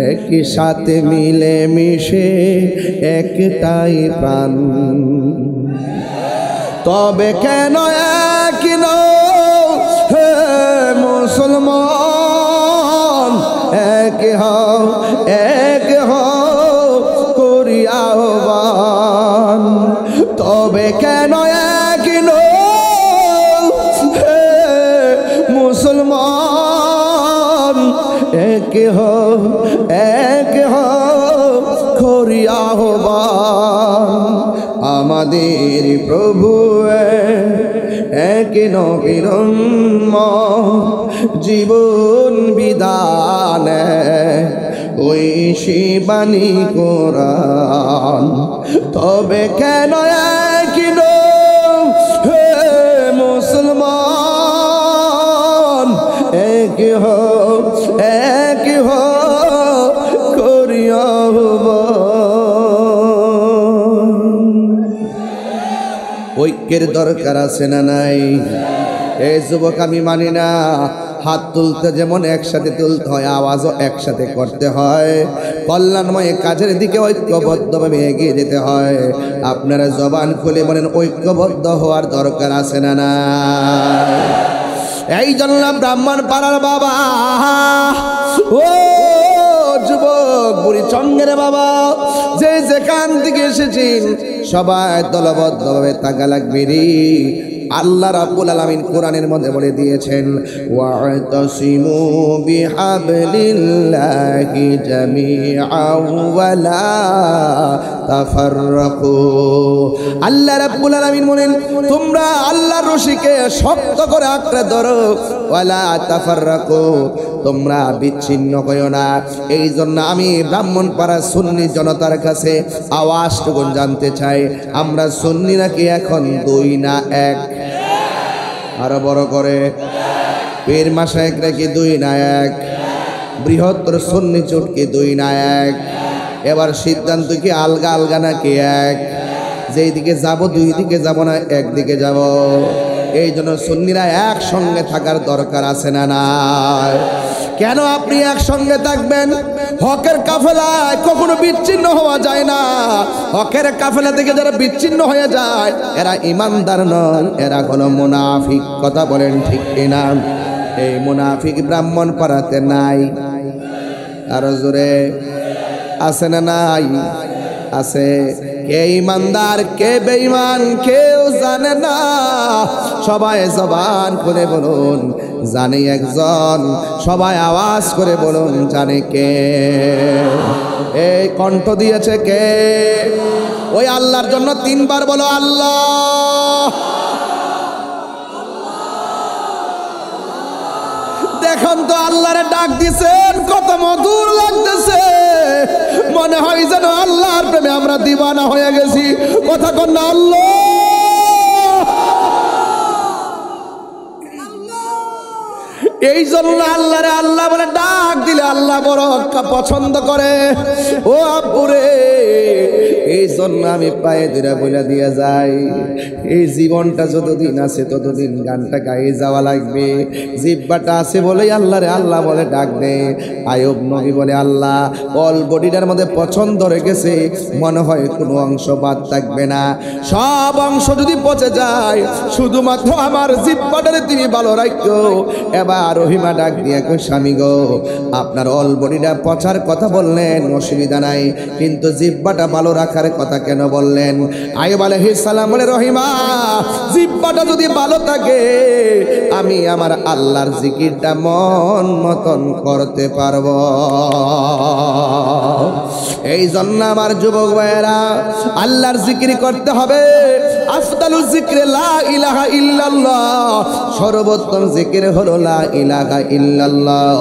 একই সাথে মিলে মিশে একটাই প্রাণ। তবে কেন এক হে মুসলমান, এক করি আহ্বান। তবে কেন এক হে মুসলমান, এক করি আহ্বান। আমাদের প্রভু এক নবীর উম্মত, জীবন বিধান ওই শিবানী কোরআন। তবে কেন এক হে মুসলমান, এক করি আহ্বান। ঐক্যের দরকার আছে না নাই? এই যুবক আমি মানি না, হাত তুলতে যেমন একসাথে তুলতে হয়, আওয়াজও একসাথে করতে হয়। কল্যাণময় কাজের দিকে ঐক্যবদ্ধভাবে এগিয়ে যেতে হয়। আপনারা জবান খুলে বলেন ঐক্যবদ্ধ হওয়ার দরকার আছে না না? এই জন্য ব্রাহ্মণ পাড়ার বাবা, ও যুবক বুড়ি চঙ্গের বাবা, যে যেখান থেকে এসেছেন সবাই দলবদ্ধভাবে থাকা লাগবে রে। আল্লাহ রাব্বুল আলামিন কোরআনের মধ্যে বলে দিয়েছেন, ওয়া'তাসিমু বিহাবলিল্লাহি জামিআন ওয়া লা তাফাররাকু। আল্লাহ রাব্বুল আলামিন বলেন, তোমরা আল্লাহর রশিকে শক্ত করে আঁকড়ে ধরো, ওয়া লা তাফাররাকু, তোমরা বিচ্ছিন্ন হয়ো না। এই জন্য আমি ব্রাহ্মণপাড়া সুন্নি জনতার কাছে আওয়াজটুকু জানতে চাই, আমরা সুন্নি নাকি এখন দুই না এক? আরো বড় করে, পীর মাশায়েখরা কি দুই না এক? বৃহত্তর সুন্নি জোট কি দুই না এক? এবার সিদ্ধান্ত কি আলগা আলগা নাকি এক? যেই দিকে যাব দুই দিকে যাব না, একদিকে যাব। এই জন্য সুন্নিরা একসঙ্গে থাকার দরকার আছে না নাই? কেন আপনি একসঙ্গে থাকবেন? হকের কাফেলায় কখনো বিচ্ছিন্ন হওয়া যায় না। হকের কাফেলা থেকে যারা বিচ্ছিন্ন হয়ে যায় এরা ইমানদার নয়, এরা হলো মুনাফিক। কথা বলেন ঠিক কিনা? এই মুনাফিক ব্রাহ্মণ পাড়াতে নাই? আরো জোরে আছে না নাই? আছে। কে ইমানদার কে বেঈমান কেউ জানে না, সবাই জবান করে বলুন জানে একজন, সবাই আওয়াজ করে বলুন জানে কে? এই কণ্ঠ দিয়েছে কে? ওই আল্লাহর জন্য 3 বার বলো আল্লাহ। দেখুন তো আল্লাহরে ডাক দিছেন, কত মধুর লাগতেছে, মনে হয় যেন আল্লাহর প্রেমে আমরা দিওয়ানা হয়ে গেছি। কথা কন না আল্লাহ। এই জন্য আল্লাহরে আল্লাহ বলে ডাক দিলে আল্লাহ বড় পছন্দ করে। ও আব্বুরে, এই জন্য আমি পায়ে ধরে বলে দিয়ে যাই, এই জীবনটা যতদিন আছে ততদিন গানটা গায়ে যাওয়া লাগবে। জিহ্বাটা আছে বলেই আল্লাহরে আল্লাহ বলে ডাক দে। আয়ুব নবী বলে আল্লাহ অল বডিটার মধ্যে পছন্দ রেখেছে, মনে হয় কোনো অংশ বাদ থাকবে না, সব অংশ যদি পচে যায় শুধুমাত্র আমার জিহ্বাটারে তুমি ভালো রাখো। এবার রহিমা ডাক দিয়ে কই স্বামী গো, আপনার অল বডিটা পচার কথা বললেন অসুবিধা নাই, কিন্তু জিহ্বাটা ভালো রাখার কথা কেন বললেন? আয়ুব আলাইহিস সালাম বলে রহিমা, জিহ্বাটা যদি ভালো থাকে আমি আমার আল্লাহর জিকিরটা মন মতন করতে পারবো। এই জন্য আমার যুবক ভাইয়েরা আল্লাহর জিকির করতে হবে। আফদালুল জিকরে লা ইলাহা ইল্লাল্লাহ, সর্বোত্তম জিকির হলো লা ইলাহা ইল্লাল্লাহ।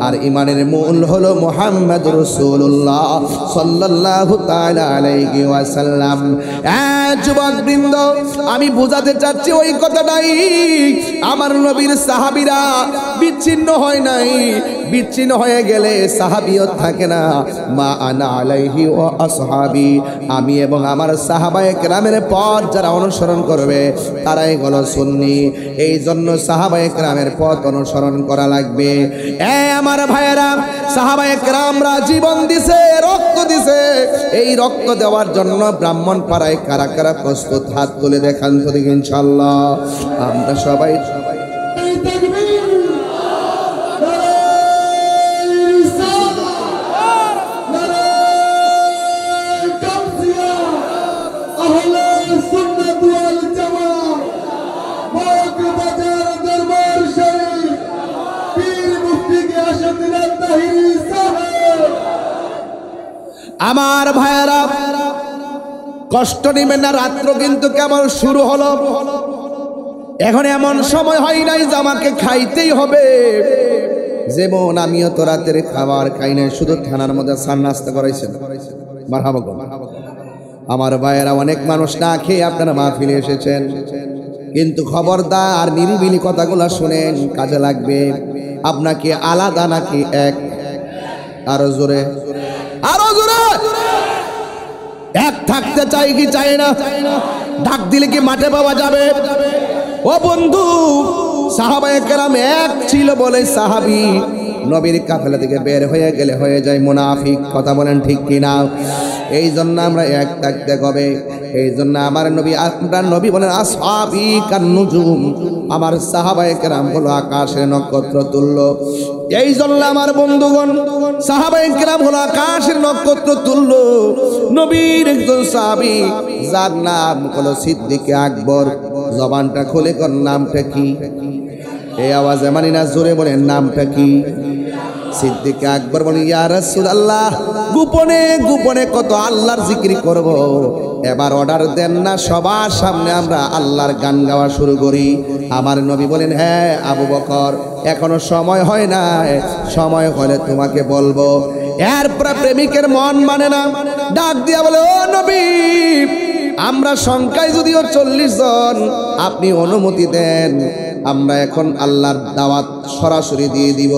আর ইমানের মূল হলো মুহাম্মদুর রাসূলুল্লাহ সাল্লাল্লাহু তাআলা আলাইহি ওয়াসাল্লাম। যুবক বৃন্দ, আমি বোঝাতে চাচ্ছি ওই কথাটাই, আমার নবীর সাহাবীরা বিচ্ছিন্ন হয় নাই, বিচ্ছিন্ন হয়ে গেলে সাহাবিয়ত থাকে না। মা আনা আলাইহি ওয়া আসহাবি, আমি এবং আমার সাহাবায়ে কেরামের পথ যারা অনুসরণ করবে তারাই হলো সুন্নি। এই জন্য সাহাবায়ে কেরামের পথ অনুসরণ করা লাগবে। আমার ভাইয়েরা, সাহাবায়ে কেরামরা জীবন দিছে, রক্ত দিছে। এই রক্ত দেওয়ার জন্য ব্রাহ্মণ পাড়ায় কারা কারা প্রস্তুত? হাত তুলে দেখান তো দেখি ইনশাআল্লাহ। আমরা সবাই আমার ভাইয়েরা কষ্ট নিবেন না, রাত্র কিন্তু কেমন শুরু হলো। এখন এমন সময় হয় নাই যে আমাকে খাইতেই হবে। যেমন আমিও তো রাতের খাবার খাই নাই, শুধু থানার মধ্যে সান নাস্তা করাইছেন। মারহাবা গো। আমার ভাইয়েরা, অনেক মানুষ না খেয়ে আপনারা মাহফিলে এসেছেন, কিন্তু খবরদার নিরিবিলি কথাগুলো শুনেন, কাজে লাগবে। আপনাকে আলাদা নাকি এক? আরো জোরে, আরো জোরে। এক থাকতে চাই কি চাই না? ডাক দিলে কি মাঠে পাওয়া যাবে? ও বন্ধু, সাহাবায়ে কেরাম এক ছিল বলে সাহাবী নবীর কাফেলা থেকে বের হয়ে গেলে হয়ে যায় মুনাফিক। কথা বলেন ঠিক কিনা? এই জন্য আমরা এক থাকতে হবে। এই জন্য আমার নবী, আপনার নবী বলেন আসহাবি কান নুজুম, আমার সাহাবায়ে কেরাম হলো আকাশের নক্ষত্র তুল্য। এই জন্য আমার বন্ধুগণ, সাহাবায়ে কেরাম হলো আকাশের নক্ষত্র তুল্য। নবীর একজন সাহাবী যার নাম হলো সিদ্দিকে আকবর। জবানটা খুলে কোন নামটা কি? এই আওয়াজে মানি না, জোরে বলেন নামটা কি? সিদ্দিক আকবর বলে ইয়া রাসূলুল্লাহ, গোপনে গোপনে কত আল্লাহর জিকির করব, এবার অর্ডার দেন না সবার সামনে আমরা আল্লাহর গান গাওয়া শুরু করি। আমার নবী বলেন হ্যাঁ আবু বকর, এখনো সময় হয় না, সময় হলে তোমাকে বলবো। এরপর প্রেমিকের মন মানে না, ডাক দিয়া বলে ও নবী, আমরা সংখ্যায় যদিও 40 জন, আপনি অনুমতি দেন, আমরা এখন আল্লাহর দাওয়াত সরাসরি দিয়ে দিব।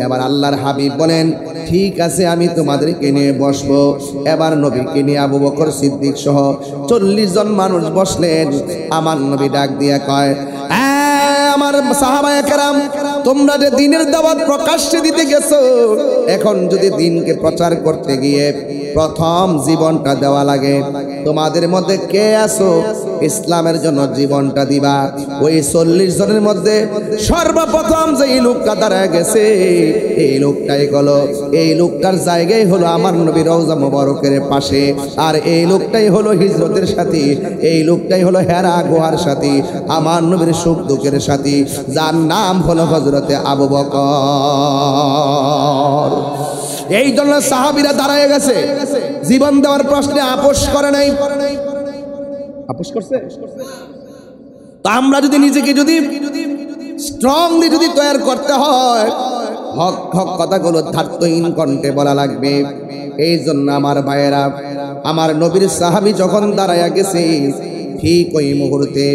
এবার আল্লাহর হাবিব বলেন ঠিক আছে, আমি তোমাদেরকে নিয়ে বসবো। এবার নবীকে নিয়ে আবু বকর সিদ্দিক সহ 40 জন মানুষ বসলেন। আমার নবী ডাক দিয়া কয়, আমার সাহাবায়ে কেরাম, তোমরা যে দিনের দাওয়াত প্রকাশ্যে দিতে গেছো, এখন যদি দিনকে প্রচার করতে গিয়ে প্রথম জীবনটা দেওয়া লাগে, তোমাদের মধ্যে কে আছো ইসলামের জন্য জীবনটা দিবা। ওই 40 জনের মধ্যে সর্বপ্রথম যে লোকটা দাঁড়ায় গেছে, এই লোকটার জায়গায় হলো আমার নবী রওজা মুবারকের পাশে। আর এই লোকটাই হলো হিজরতের সাথী, এই লোকটাই হলো হেরা গুহার সাথী, আমার নবীর সুখ দুঃখের সাথী, যার নাম হলো হযরতে আবু বকর। এই জন্য সাহাবীরা দাঁড়ায় গেছে, জীবন দেওয়ার প্রশ্নে আপোষ করে নাই। আপোষ করছে? তা আমরা যদি নিজেকে স্ট্রংলি তৈরি করতে হয়, হক কথাগুলো ধার্তহীন কণ্ঠে বলা লাগবে। এই জন্য আমার ভাইয়েরা, আমার নবীর সাহাবী যখন দাঁড়ায়া গেছে, ঠিক ওই মুহূর্তে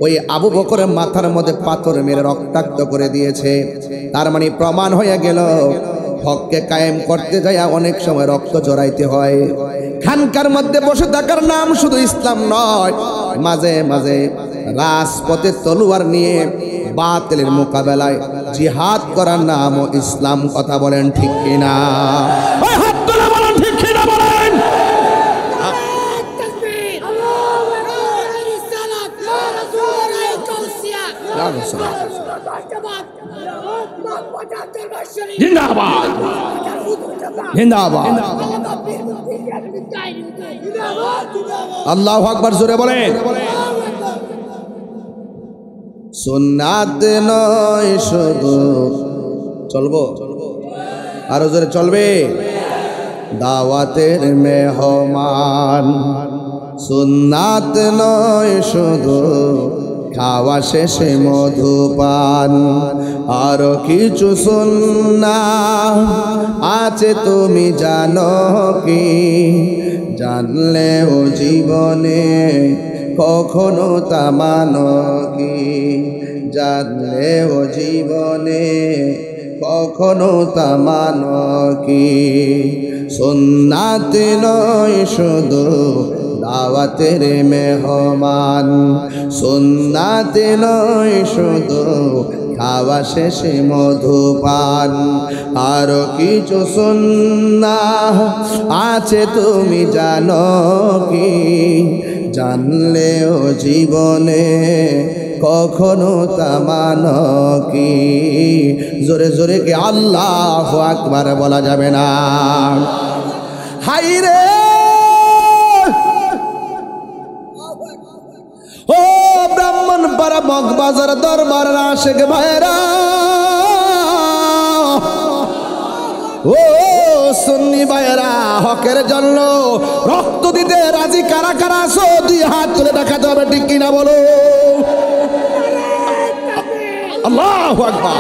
ওই আবু বকরের মাথার মধ্যে পাথর মেরে রক্তাক্ত করে দিয়েছে। তার মানে প্রমাণ হয়ে গেল, হককে কায়েম করতে যায় অনেক সময় রক্ত জড়াইতে হয়। খানকার মধ্যে বসে থাকার নাম শুধু ইসলাম নয়, মাঝে মাঝে রাজপথে তলোয়ার নিয়ে বাতিলের মোকাবেলায় জিহাদ করার নামও ইসলাম। কথা বলেন ঠিক কিনা? হাত তুলে বলেন ঠিক কিনা বলেন। জিন্দাবাদ জিন্দাবাদ, আল্লাহু আকবার, জোরে বলেন। সুন্নাত নয় শুধু, চলবো আরো জোরে চলবে, দাওয়াতের মেহমান। সুন্নাত নয় শুধু খাওয়া শেষে মধুপান, আরো কিছু সুন্নাহ আছে তুমি জানো কি? জানলেও জীবনে কখনো তা মানো কি? জানলেও জীবনে কখনো তা মানো কি? সুন্নাত নয় শুধু দাওয়াতের মেহমান, সুন্নাত নয় শুধু খাওয়া শেষে মধুপান, আরো কিছু সুন্নাহ আছে তুমি জানো কি? জানলেও জীবনে কখনো তা মানো কি? জোরে জোরে কি আল্লাহু আকবার বলা যাবে না? হাইরে ও ব্রাহ্মণপাড়া মগবাজার দরবারের আশিক ভাইরা, ও সুন্নি ভাইরা, হকের জন্য রক্ত দিতে রাজি কারা কারা আছো? 2 হাত তুলে দেখাতে হবে, ঠিক কিনা বলো? আল্লাহু আকবার।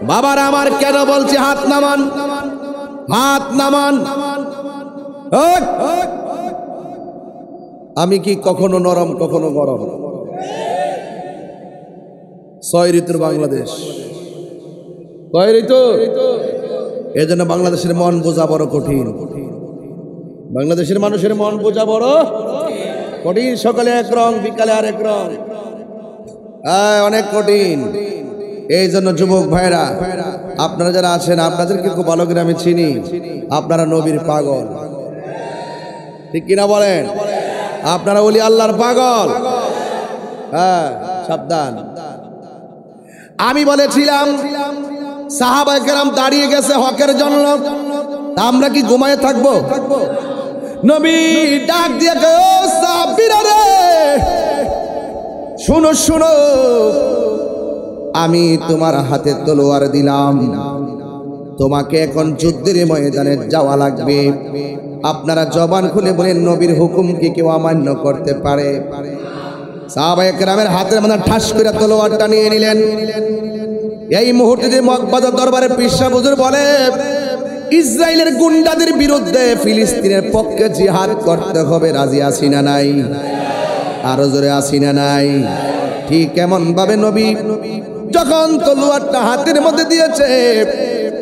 বাবার আমার কেন বলছি হাত নামান, হাত নামান। আমি কি কখনো নরম কখনো গরম? 6 ঋতুর বাংলাদেশ, 6 ঋতু। এই জন্য বাংলাদেশের মন বোঝা বড় কঠিন, বাংলাদেশের মানুষের মন বোঝা বড় কঠিন। সকালে এক রং, বিকালে আরেক রং, অনেক কঠিন। এই জন্য যুবক ভাইরা, আপনারা যারা আছেন, আপনাদেরকে খুব ভালো করে আমি চিনি, আপনারা নবীর পাগল, ঠিক কিনা বলেন? আপনারা বলি আল্লাহর পাগল। হ্যাঁ, সাবধান। আমি বলেছিলাম সাহাবায়ে কেরাম দাঁড়িয়ে গেছে হকের জন্য, আমরা কি ঘুমায়ে থাকবো? নবী ডাক দিয়ে কয়, ও সাহাবীরা রে, শুনো শুনো, আমি তোমার হাতে তলোয়ার দিলাম, তোমাকে এখন যুদ্ধের ময়দানে যাওয়া লাগবে। আপনারা জবান খুলে বলেন, নবীর হুকুম কি কেউ অমান্য করতে পারে? সাহাবায়ে কেরামের হাতের মধ্যে ঠাস করে তলোয়ারটা নিয়ে নিলেন। এই মুহূর্তে যে মগবাজার দরবারে পীর সাহেব হুজুর বলে, ইসরায়েলের গুন্ডাদের বিরুদ্ধে ফিলিস্তিনের পক্ষে জিহাদ করতে হবে, রাজি আছি না নাই? আরো জোরে আছি না নাই? ঠিক এমন ভাবে নবী যখন তলোয়ারটা হাতের মধ্যে দিয়েছে,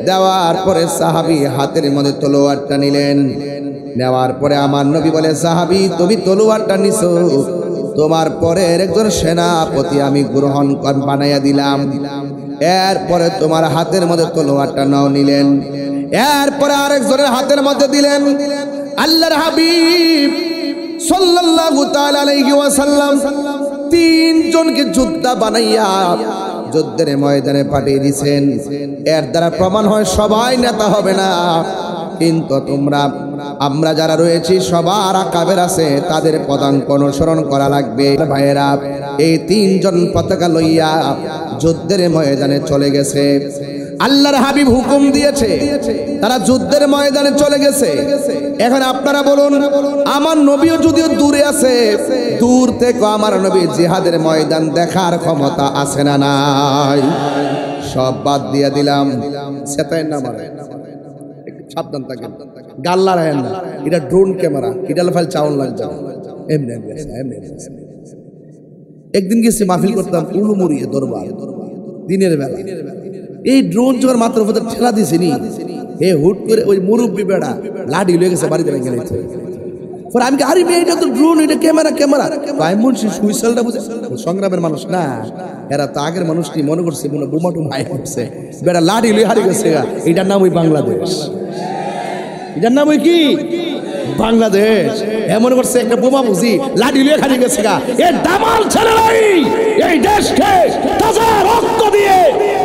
দেওয়ার পরে সাহাবী হাতের মধ্যে তলোয়ারটা নিলেন। নেওয়ার পরে আমার নবী বলে, সাহাবী তুমি তলোয়ারটা নিছো, তোমার পরের একজন সেনাপতি আমি গ্রহণ বানাইয়া দিলাম। এরপরে তোমার হাতের মধ্যে তলোয়ারটা নাও নিলেন। এরপরে আরেকজনের হাতের মধ্যে দিলেন। আল্লাহর হাবিব সাল্লাল্লাহু তাআলা আলাইহি ওয়াসাল্লাম তিনজনকে যোদ্ধা বানাইয়া যুদ্ধের ময়দানে পাঠিয়ে দিয়েছেন। এর দ্বারা প্রমাণ হয় সবাই নেতা হবে না, কিন্তু আমরা যারা রয়েছি সবার আকাবের আছে, তাদের পদাঙ্ক অনুসরণ করা লাগবে। ভাইয়েরা, এই তিনজন পতাকা লইয়া যুদ্ধের ময়দানে চলে গেছে। আল্লাহর হাবিব হুকুম দিয়েছে, তারা যুদ্ধের ময়দানে চলে গেছে। এখন আপনারা বলুন, আমার নবীও যদিও দূরে আছে, দূর থেকে আমার নবী জিহাদের ময়দান দেখার ক্ষমতা আছে না নাই? সব বাদ দিয়ে দিলাম। সেটাই না মানে সাবধান থাকেন, গাল্লা রাখেন না। এটা ড্রোন ক্যামেরা, এটা ফাইল চাউল লাগবে। একদিন গেছি মাহফিল করতাম উলুমুড়িয়ে দরবার, দিনের বেলা। এই ড্রোন যখন মাত্র ঠেলা দিছি নি, হে হুট করে ওই মুরব্বী বেড়া লাঠি লয়ে গেছে বাড়িতে গেলে। আমি আরে এটা তো ড্রোন, এটা ক্যামেরা। সুইসালটা বুঝে সংগ্রামের মানুষ না, এরা তো আগের মানুষ কি মনে করছে বোমা টুমা করছে। বেড়া লাঠি লয়ে হারিয়ে গেছে। এটার নাম ওই বাংলাদেশ, এটার নাম ওই কি বাংলাদেশ। এমন করছে একটা বোমা বুঝি লাঠি লয়ে হারিয়ে গেছে। এই দামাল ছেলেরাই এই দেশকে তাজা রক্ত দিয়ে,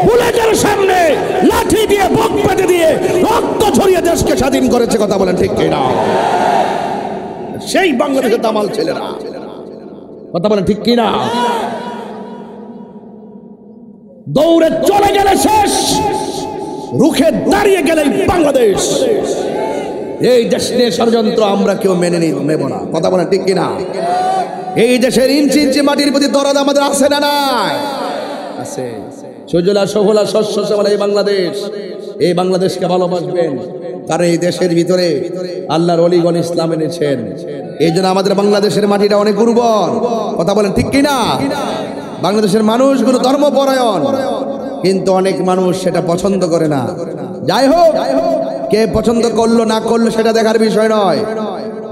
বুলেটের সামনে লাঠি দিয়ে, বুক পেতে দিয়ে রক্ত ঝরিয়ে দেশকে স্বাধীন করেছে। কথা বলেন ঠিক কিনা? সেই বাংলাদেশের দামাল ছেলেরা। কথা বলেন ঠিক কিনা? দৌড়ে চলে গেলে শেষ, রুখে দাঁড়িয়ে গেলে বাংলাদেশ। এই দেশ নিয়ে ষড়যন্ত্র আমরা কেউ মেনে নেব না। কথা বলেন ঠিক কিনা? এই দেশের ইঞ্চি ইঞ্চি মাটির প্রতি দরদ আমাদের আছে না নাই? আছে। সুজলা সফলা শস্য শ্যামলা এই বাংলাদেশ। এই বাংলাদেশকে ভালোবাসবেন, কারণ এই দেশের ভিতরে আল্লাহর ওলিগণ ইসলাম এনেছেন। এই জন্য আমাদের বাংলাদেশের মাটিটা অনেক উর্বর। কথা বলেন ঠিক কিনা? বাংলাদেশের মানুষগুলো ধর্মপরায়ণ, কিন্তু অনেক মানুষ সেটা পছন্দ করে না। যাই হোক, কে পছন্দ করলো না করলো সেটা দেখার বিষয় নয়,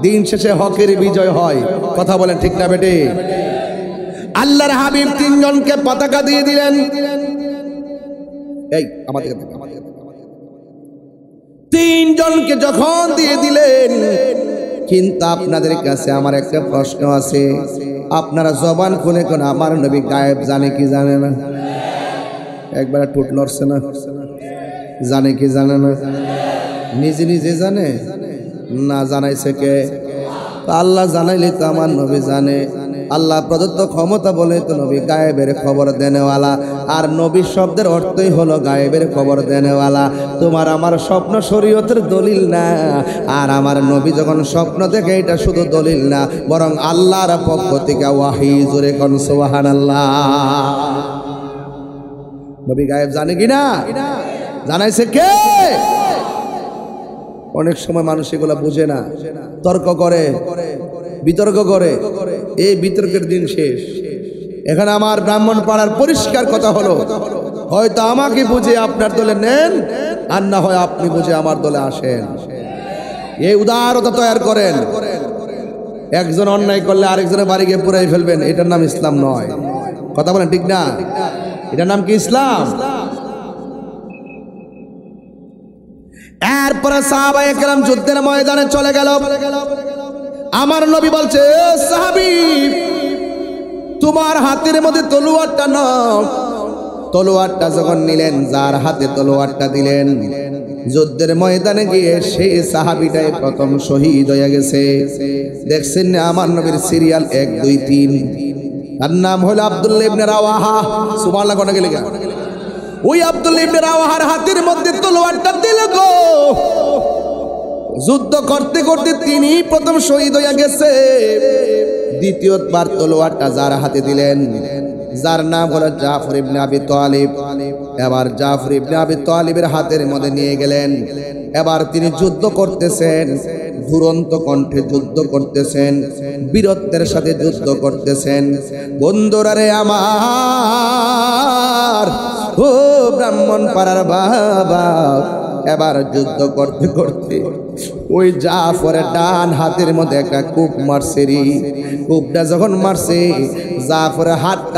দিন শেষে হকের বিজয় হয়। কথা বলেন ঠিক না বেটে? আল্লাহর হাবিব তিনজনকে পতাকা দিয়ে দিলেন। এই আমাদের তিনজনকে যখন দিয়ে দিলেন, কিন্তু আপনাদের কাছে আমার একটা প্রশ্ন আছে। আপনারা জবান খুলে কোন আমার নবী গায়েব জানে কি জানে না? একবার টুট লড়ছে না? জানে কি জানে না? নিজে নিজে জানে না, জানাইছে কে? আল্লাহ জানাইলে তো আমার নবী জানে। আল্লাহ প্রদত্ত ক্ষমতা বলে তো নবী গায়েবের খবর দেনেওয়ালা। আর নবী শব্দের অর্থই হলো গায়েবের খবর দেনেওয়ালা। তোমার আমার স্বপ্ন শরীয়তের দলিল না, আর আমার নবী যখন স্বপ্ন দেখে এটা শুধু দলিল না, বরং আল্লাহর পক্ষ থেকে ওয়াহি। জোরে কোন সুবহানাল্লাহ। নবী গায়েব জানে কিনা? জানাইছে কে? অনেক সময় মানুষ এগুলা বুঝে না, তর্ক করে, বিতর্ক করে। এই বিতর্কের দিন শেষ। এখানে আমার ব্রাহ্মণ পাড়ার পরিষ্কার কথা হলো, হয়তো আমাকে বুঝে আপনার দলে নেন, আর না হয় আপনি বুঝে আমার দলে আসেন। এই উদারতা তৈরি করেন। একজন অন্যায় করলে আরেকজনের বাড়ি গিয়ে পুরাই ফেলবেন, এটার নাম ইসলাম নয়। কথা বলেন ঠিক না? এটার নাম কি ইসলাম? এরপরে সাহাবায়ে কেরাম যুদ্ধের ময়দানে চলে গেল। আমার নবী বলছে, সাহাবী তোমার হাতের মধ্যে তলোয়ারটা নাও। তলোয়ারটা যখন নিলেন, যার হাতে তলোয়ারটা দিলেন, যুদ্ধের ময়দানে গিয়ে সেই সাহাবীটাই প্রথম শহীদ হয়ে গেছে। দেখছেন না আমার নবীর সিরিয়াল 1 2 3, তার নাম হলো আব্দুল্লাহ ইবনে রাওয়াহা। সুবহানাল্লাহ। কোন গেলে ওই আব্দুল্লাহ ইবনে রাওয়াহার হাতের মধ্যে তলোয়ারটা দিল গো। যুদ্ধ করতে করতে তিনি প্রথম শহীদ হয়ে গেছে। দ্বিতীয়বার তলোয়ারটা যার হাতে দিলেন, যার নাম হলো জাফর ইবনে আবি তালিব। এবার জাফর ইবনে আবি তালিবের হাতের মধ্যে নিয়ে গেলেন। এবার তিনি যুদ্ধ করতেছেন, দুরন্ত কণ্ঠে যুদ্ধ করতেছেন, বীরত্বের সাথে যুদ্ধ করতেছেন। বন্ধুরা রে আমার, ও ব্রাহ্মণ পাড়ার বাবা, এবার যুদ্ধ করতে করতে ওই জাফরের ডান হাতের মধ্যে একটা কূপ মারছে। কূপটা যখন মারছে, জাফরের হাতটা